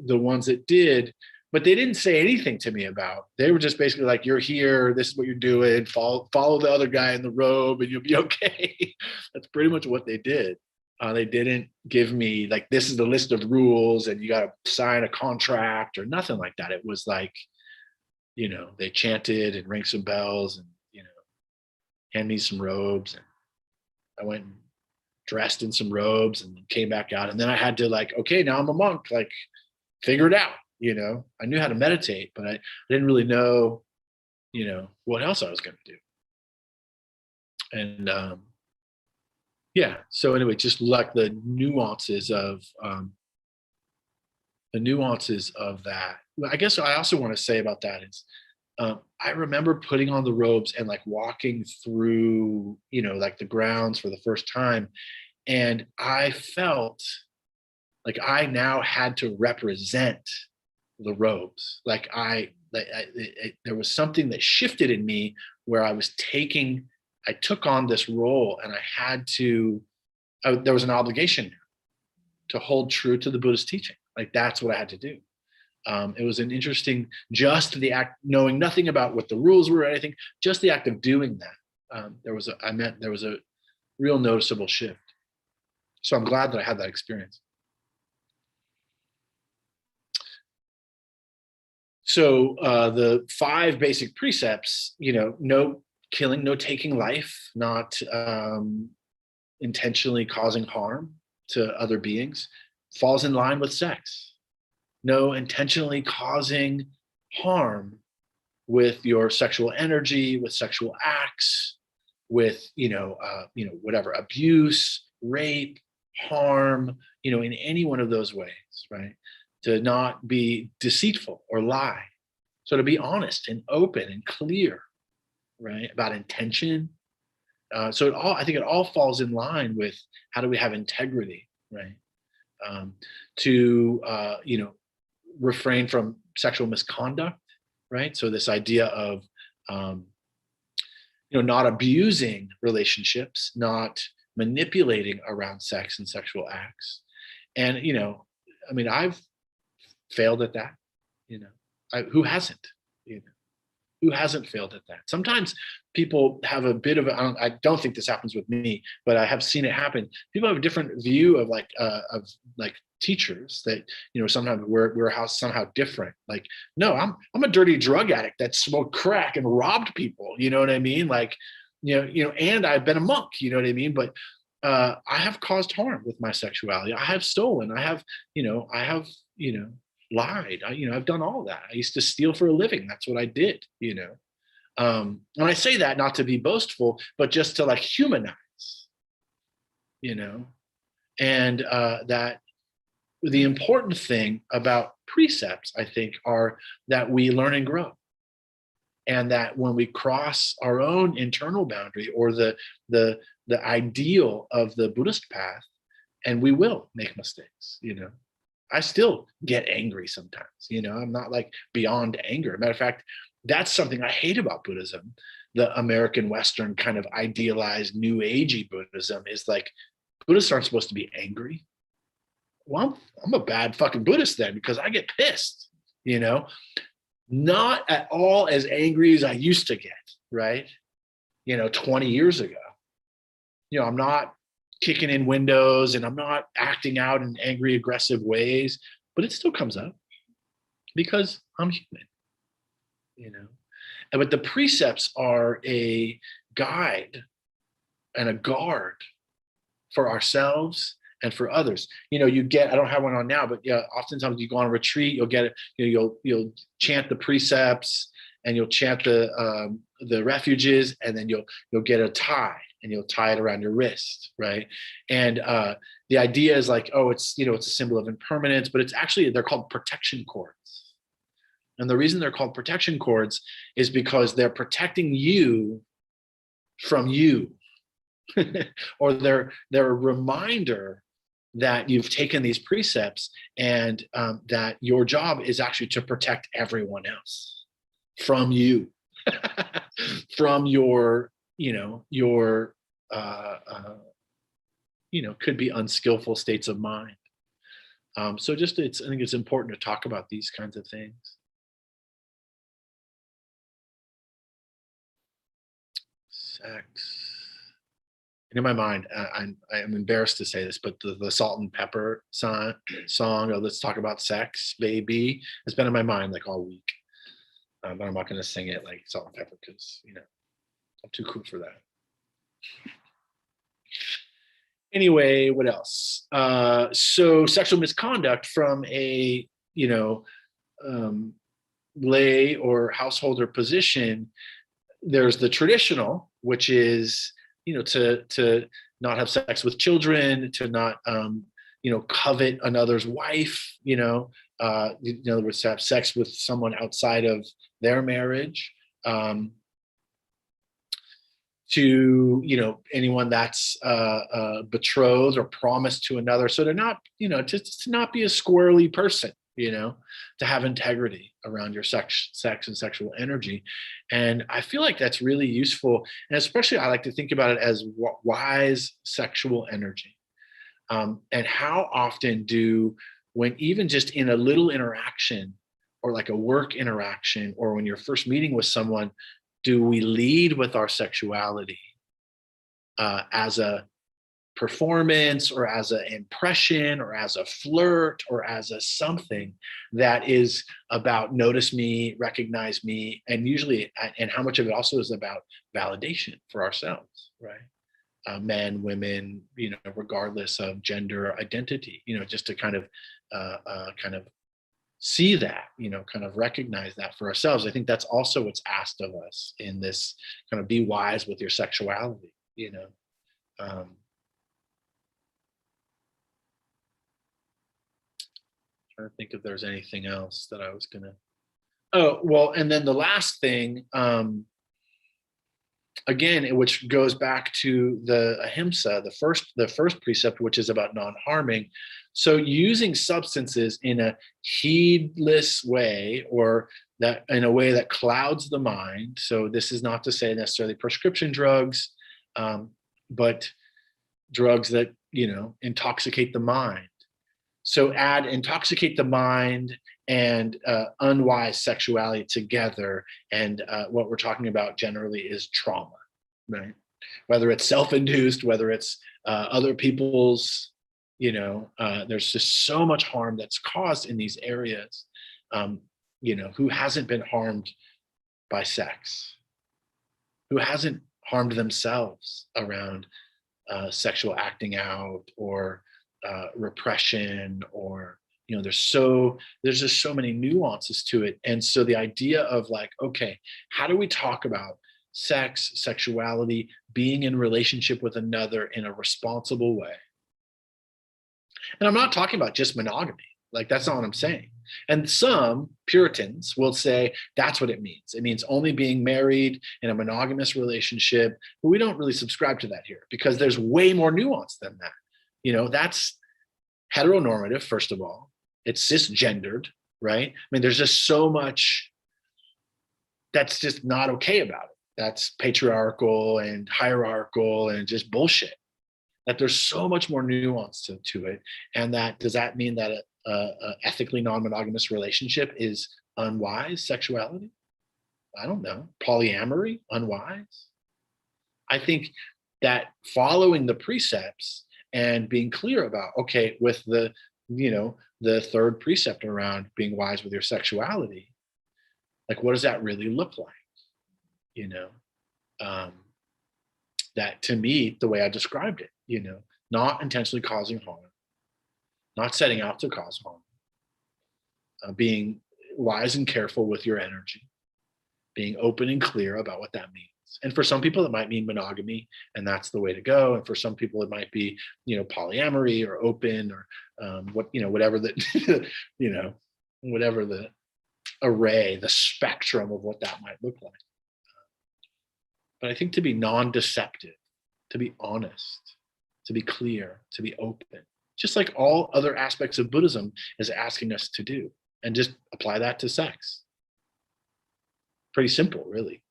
the ones that did. But they didn't say anything to me about. They were just basically like, "You're here. This is what you're doing. Follow the other guy in the robe, and you'll be okay." That's pretty much what they did. They didn't give me like, this is the list of rules and you got to sign a contract or nothing like that. It was like, you know, they chanted and rang some bells and, you know, hand me some robes. And I went and dressed in some robes and came back out. And then I had to like, okay, now I'm a monk, like figure it out. You know, I knew how to meditate, but I didn't really know, you know, what else I was going to do. And yeah, so anyway, just like the nuances of that. I guess I also want to say about that is I remember putting on the robes and like walking through, you know, like the grounds for the first time. And I felt like I now had to represent the robes. Like there was something that shifted in me where I took on this role and I had to, there was an obligation to hold true to the Buddhist teaching. Like that's what I had to do. It was an interesting, just the act, knowing nothing about what the rules were or anything, just the act of doing that. There was a real noticeable shift. So I'm glad that I had that experience. So the 5 basic precepts, you know, no killing, no taking life, not intentionally causing harm to other beings, falls in line with sex. No intentionally causing harm with your sexual energy, with sexual acts, with, whatever, abuse, rape, harm, you know, in any one of those ways, right? To not be deceitful or lie. So to be honest and open and clear, right, about intention. So I think it all falls in line with how do we have integrity, right? Refrain from sexual misconduct, right? So this idea of, not abusing relationships, not manipulating around sex and sexual acts. And, I've failed at that, who hasn't, who hasn't failed at that? Sometimes people have a bit of I don't think this happens with me, but I have seen it happen. People have a different view of teachers that, sometimes we're somehow different. Like, no, I'm a dirty drug addict that smoked crack and robbed people. You know what I mean? Like, and I've been a monk, you know what I mean? But I have caused harm with my sexuality. I have stolen. I have lied. I've done all that. I used to steal for a living. That's what I did, And I say that not to be boastful, but just to like humanize, and that the important thing about precepts, I think, are that we learn and grow. And that when we cross our own internal boundary or the ideal of the Buddhist path, and we will make mistakes, I still get angry sometimes, I'm not like beyond anger. Matter of fact, that's something I hate about Buddhism. The American Western kind of idealized new agey Buddhism is like, Buddhists aren't supposed to be angry. Well, I'm a bad fucking Buddhist then because I get pissed, not at all as angry as I used to get, right? 20 years ago, I'm not kicking in windows and I'm not acting out in angry, aggressive ways, but it still comes up because I'm human, But the precepts are a guide and a guard for ourselves and for others. I don't have one on now, but yeah, oftentimes you go on a retreat, you'll get it, you'll chant the precepts and you'll chant the refuges, and then you'll get a tie and you'll tie it around your wrist, right? And the idea is like, oh, it's a symbol of impermanence, but it's actually, they're called protection cords. And the reason they're called protection cords is because they're protecting you from you, or they're a reminder that you've taken these precepts and that your job is actually to protect everyone else from you, from your could be unskillful states of mind. So I think it's important to talk about these kinds of things. Sex. in my mind, I'm embarrassed to say this, but the Salt and Pepper song, oh, let's talk about sex, baby, has been in my mind like all week. But I'm not going to sing it like Salt and Pepper because, you know, I'm too cool for that. Anyway, what else? So sexual misconduct from a, you know, lay or householder position, there's the traditional, which is, you know, to not have sex with children, to not, you know, covet another's wife, you know, in other words, to have sex with someone outside of their marriage, to, you know, anyone that's betrothed or promised to another. So to not, you know, to not be a squirrely person, you know, to have integrity around your sex and sexual energy. And I feel like that's really useful. And especially I like to think about it as wise sexual energy. And how often when even just in a little interaction or like a work interaction, or when you're first meeting with someone, do we lead with our sexuality as a performance or as an impression or as a flirt or as a something that is about notice me, recognize me, and usually, and how much of it also is about validation for ourselves, right? Men, women, you know, regardless of gender identity, you know, just to kind of see that, you know, kind of recognize that for ourselves. I think that's also what's asked of us in this kind of be wise with your sexuality, you know. Trying to think if there's anything else that I was gonna. Oh, well, and then the last thing, again, which goes back to the ahimsa, the first precept, which is about non-harming. So using substances in a heedless way, or that in a way that clouds the mind. So this is not to say necessarily prescription drugs, but drugs that, you know, intoxicate the mind. So add intoxicate the mind and unwise sexuality together. And what we're talking about generally is trauma, right? Whether it's self-induced, whether it's other people's, you know, there's just so much harm that's caused in these areas. You know, who hasn't been harmed by sex? Who hasn't harmed themselves around sexual acting out or repression, or, you know, there's just so many nuances to it. And so the idea of like, okay, how do we talk about sex, sexuality, being in relationship with another in a responsible way? And I'm not talking about just monogamy, like that's not what I'm saying. And some Puritans will say that's what it means. It means only being married in a monogamous relationship, but we don't really subscribe to that here because there's way more nuance than that. You know, that's heteronormative, first of all. It's cisgendered, right? I mean, there's just so much that's just not okay about it. That's patriarchal and hierarchical and just bullshit. That there's so much more nuance to it. And that, does that mean that a ethically non-monogamous relationship is unwise sexuality? I don't know. Polyamory, unwise? I think that following the precepts and being clear about, okay, with the, you know, the third precept around being wise with your sexuality, like, what does that really look like? You know, that to me, the way I described it, you know, not intentionally causing harm, not setting out to cause harm, being wise and careful with your energy, being open and clear about what that means. And for some people, it might mean monogamy, and that's the way to go. And for some people, it might be, you know, polyamory or open or whatever the, you know, whatever the array, the spectrum of what that might look like. But I think to be non-deceptive, to be honest, to be clear, to be open, just like all other aspects of Buddhism is asking us to do, and just apply that to sex. Pretty simple, really,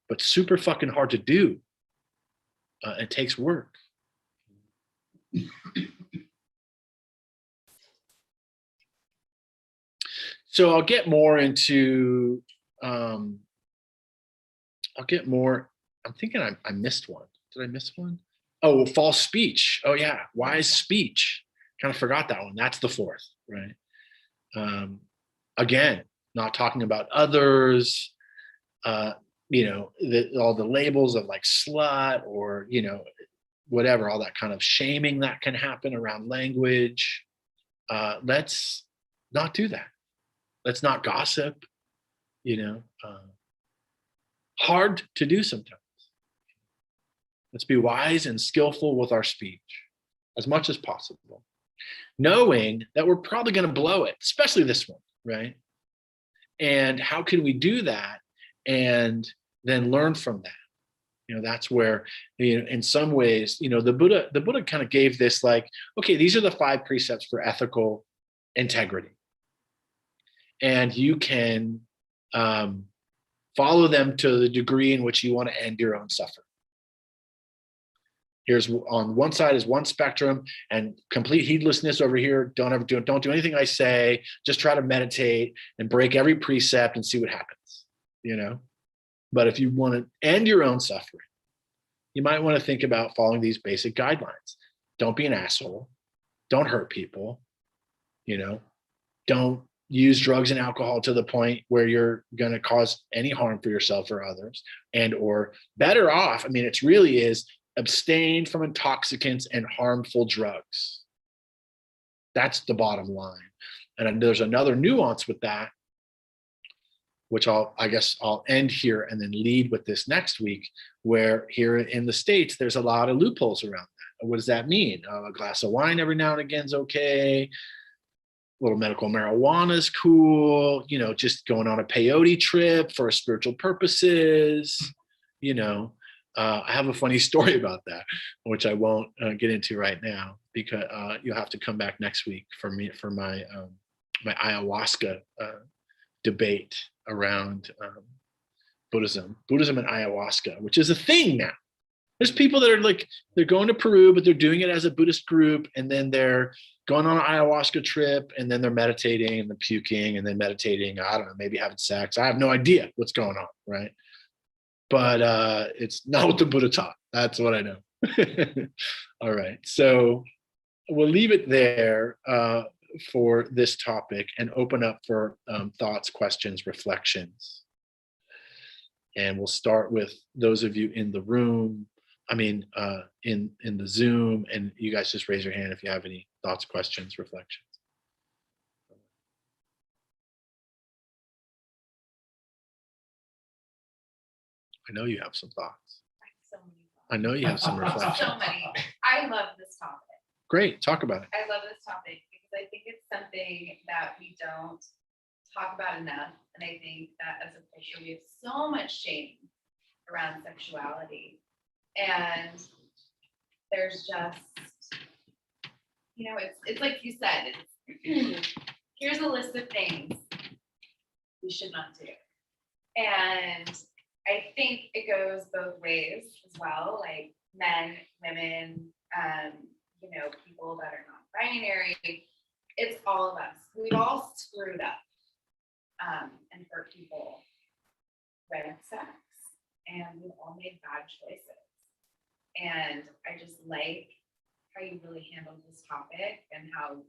but super fucking hard to do. It takes work. So I'll get more into, I'm thinking I missed one. Did I miss one? Oh, false speech. Oh yeah, wise speech. Kind of forgot that one. That's the fourth, right? Again, not talking about others. All the labels of like slut or whatever, all that kind of shaming that can happen around language. Let's not do that. Let's not gossip. Hard to do sometimes. Let's be wise and skillful with our speech as much as possible, knowing that we're probably going to blow it, especially this one, right? And how can we do that and then learn from that? That's where, in some ways, the Buddha kind of gave this like, okay, these are the 5 precepts for ethical integrity. And you can follow them to the degree in which you want to end your own suffering. Here's on one side is one spectrum, and complete heedlessness over here. Don't do anything I say. Just try to meditate and break every precept and see what happens. But if you want to end your own suffering, you might want to think about following these basic guidelines. Don't be an asshole. Don't hurt people. Don't use drugs and alcohol to the point where you're going to cause any harm for yourself or others, and or better off. It really is abstain from intoxicants and harmful drugs. That's the bottom line. And there's another nuance with that, which I guess I'll end here and then lead with this next week, where here in the States, there's a lot of loopholes around that. What does that mean? A glass of wine every now and again is okay. A little medical marijuana is cool. Just going on a peyote trip for spiritual purposes. I have a funny story about that, which I won't get into right now, because you'll have to come back next week for my my ayahuasca debate around Buddhism and ayahuasca, which is a thing now. There's people that are like, they're going to Peru, but they're doing it as a Buddhist group, and then they're going on an ayahuasca trip, and then they're meditating and they're puking and then meditating. I don't know, maybe having sex. I have no idea what's going on, right? But it's not what the Buddha taught. That's what I know. All right. So we'll leave it there for this topic and open up for thoughts, questions, reflections. And we'll start with those of you in the room, in the Zoom, and you guys just raise your hand if you have any thoughts, questions, reflections. I know you have some thoughts. So many thoughts. I know you have some reflections. So many. I love this topic. Great, talk about it. I love this topic because I think it's something that we don't talk about enough. And I think that as a culture, we have so much shame around sexuality. And there's just, it's like you said, here's a list of things we should not do. And I think it goes both ways as well, like men, women, people that are non-binary. It's all of us. We've all screwed up and hurt people with sex, and we've all made bad choices. And I just like how you really handled this topic and how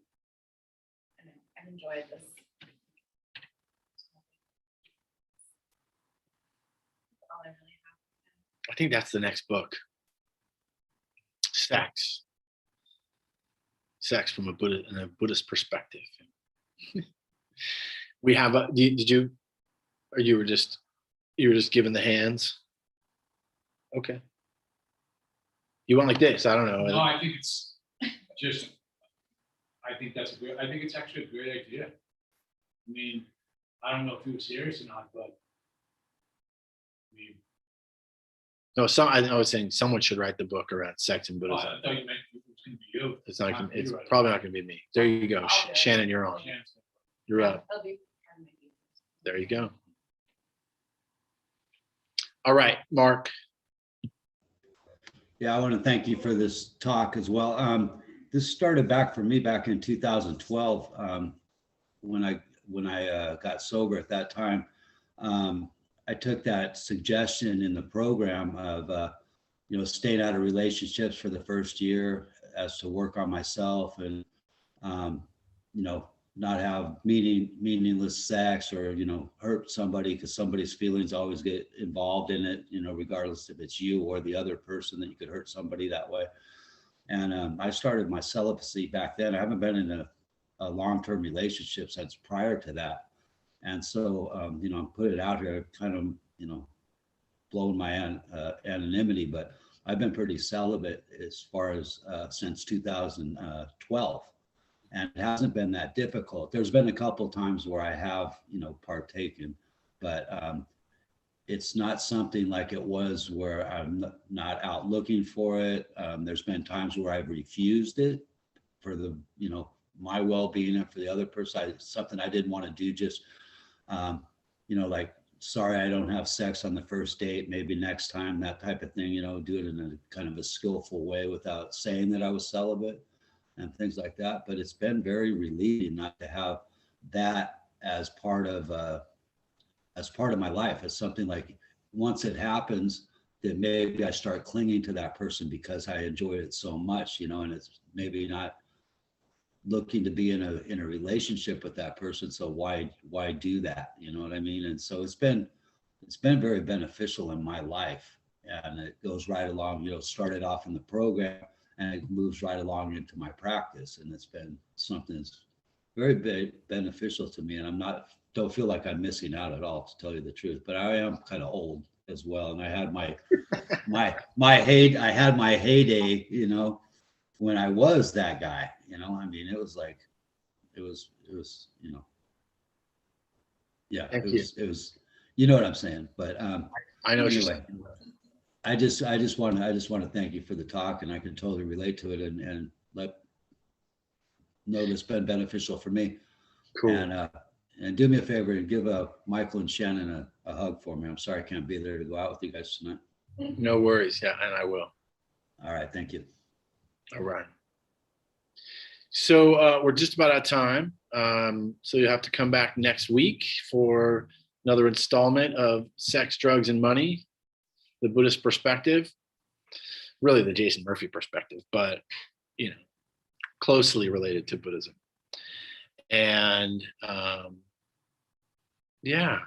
I've enjoyed this. That's all I really have. I think that's the next book. Sex from a Buddhist perspective. We have you were just given the hands? Okay. You went like this, I don't know. No, I think it's just, I think it's actually a great idea. I don't know if he was serious or not, but no, I was saying someone should write the book around sex and Buddhism. I thought you meant it was going to be you. It's not. It's probably not going to be me. There you go, Shannon. You're on. You're up. There you go. All right, Mark. Yeah, I want to thank you for this talk as well. This started back for me back in 2012 when I got sober at that time. I took that suggestion in the program of staying out of relationships for the first year as to work on myself and, not have meaningless sex or, hurt somebody, because somebody's feelings always get involved in it, regardless if it's you or the other person, that you could hurt somebody that way. And I started my celibacy back then. I haven't been in a long-term relationship since prior to that. And so, I'm putting it out here, kind of, blowing my anonymity, but I've been pretty celibate as far as since 2012. And it hasn't been that difficult. There's been a couple times where I have, partaken, but it's not something like it was where I'm not out looking for it. There's been times where I've refused it for the, my well-being and for the other person. Something I didn't want to do, just, like, sorry, I don't have sex on the first date, maybe next time, that type of thing, do it in a kind of a skillful way without saying that I was celibate and things like that. But it's been very relieving not to have that as part of my life. As something like, once it happens, then maybe I start clinging to that person because I enjoy it so much, and it's maybe not looking to be in a relationship with that person. So why do that? You know what I mean? And so it's been very beneficial in my life, and it goes right along, started off in the program and it moves right along into my practice. And it's been something that's very beneficial to me. And don't feel like I'm missing out at all, to tell you the truth, but I am kind of old as well. And I had my heyday, when I was that guy, I mean, it was like, it was, yeah, Thank it was, you know what I'm saying? But I know what you're anyway, saying. I just want to thank you for the talk, and I can totally relate to it and know that's been beneficial for me. Cool. And do me a favor and give Michael and Shannon a hug for me. I'm sorry I can't be there to go out with you guys tonight. No worries. Yeah, and I will. All right, thank you. All right. So we're just about out of time. So you have to come back next week for another installment of Sex, Drugs, and Money, the Buddhist perspective. Really the Jason Murphy perspective, but, closely related to Buddhism. And yeah.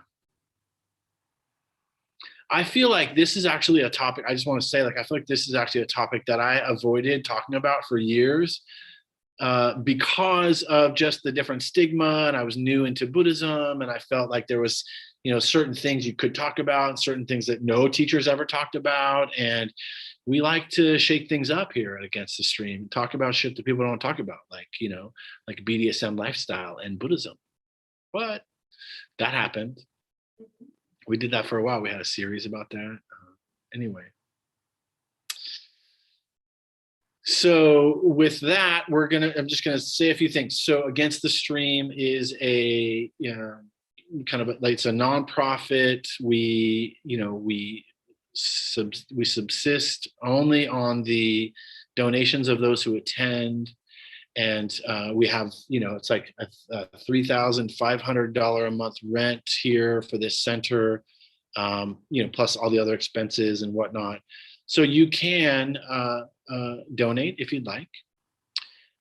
I feel like this is actually a topic, I just want to say, I feel like this is actually a topic that I avoided talking about for years because of just the different stigma, and I was new into Buddhism, and I felt like there was, certain things you could talk about and certain things that no teachers ever talked about. And we like to shake things up here at Against the Stream, talk about shit that people don't talk about, like BDSM lifestyle and Buddhism. But that happened. We did that for a while. We had a series about that. Anyway. So with that, I'm just gonna say a few things. So Against the Stream is a it's a nonprofit. We subsist only on the donations of those who attend. And we have, it's like a $3,500 a month rent here for this center, plus all the other expenses and whatnot. So you can donate if you'd like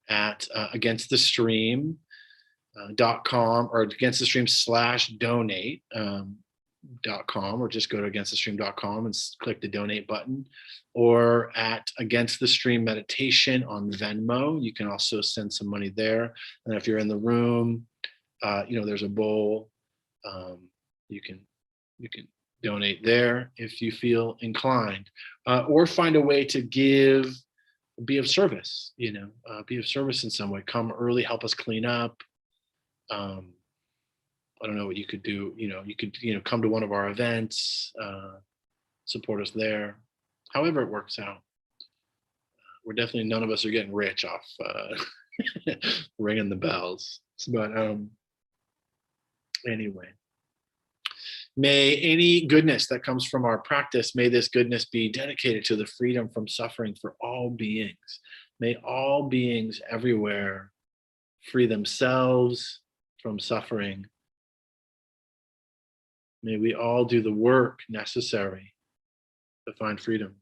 at againstthestream.com or againstthestream/donate.com, or just go to againstthestream.com and click the donate button, or at Against the Stream Meditation on Venmo. You can also send some money there. And if you're in the room, there's a bowl. You can donate there if you feel inclined, or find a way to be of service, be of service in some way. Come early, help us clean up. I don't know what you could do. You could, come to one of our events, support us there. However it works out. We're definitely, none of us are getting rich off ringing the bells. But anyway, may any goodness that comes from our practice, may this goodness be dedicated to the freedom from suffering for all beings. May all beings everywhere free themselves from suffering. May we all do the work necessary to find freedom.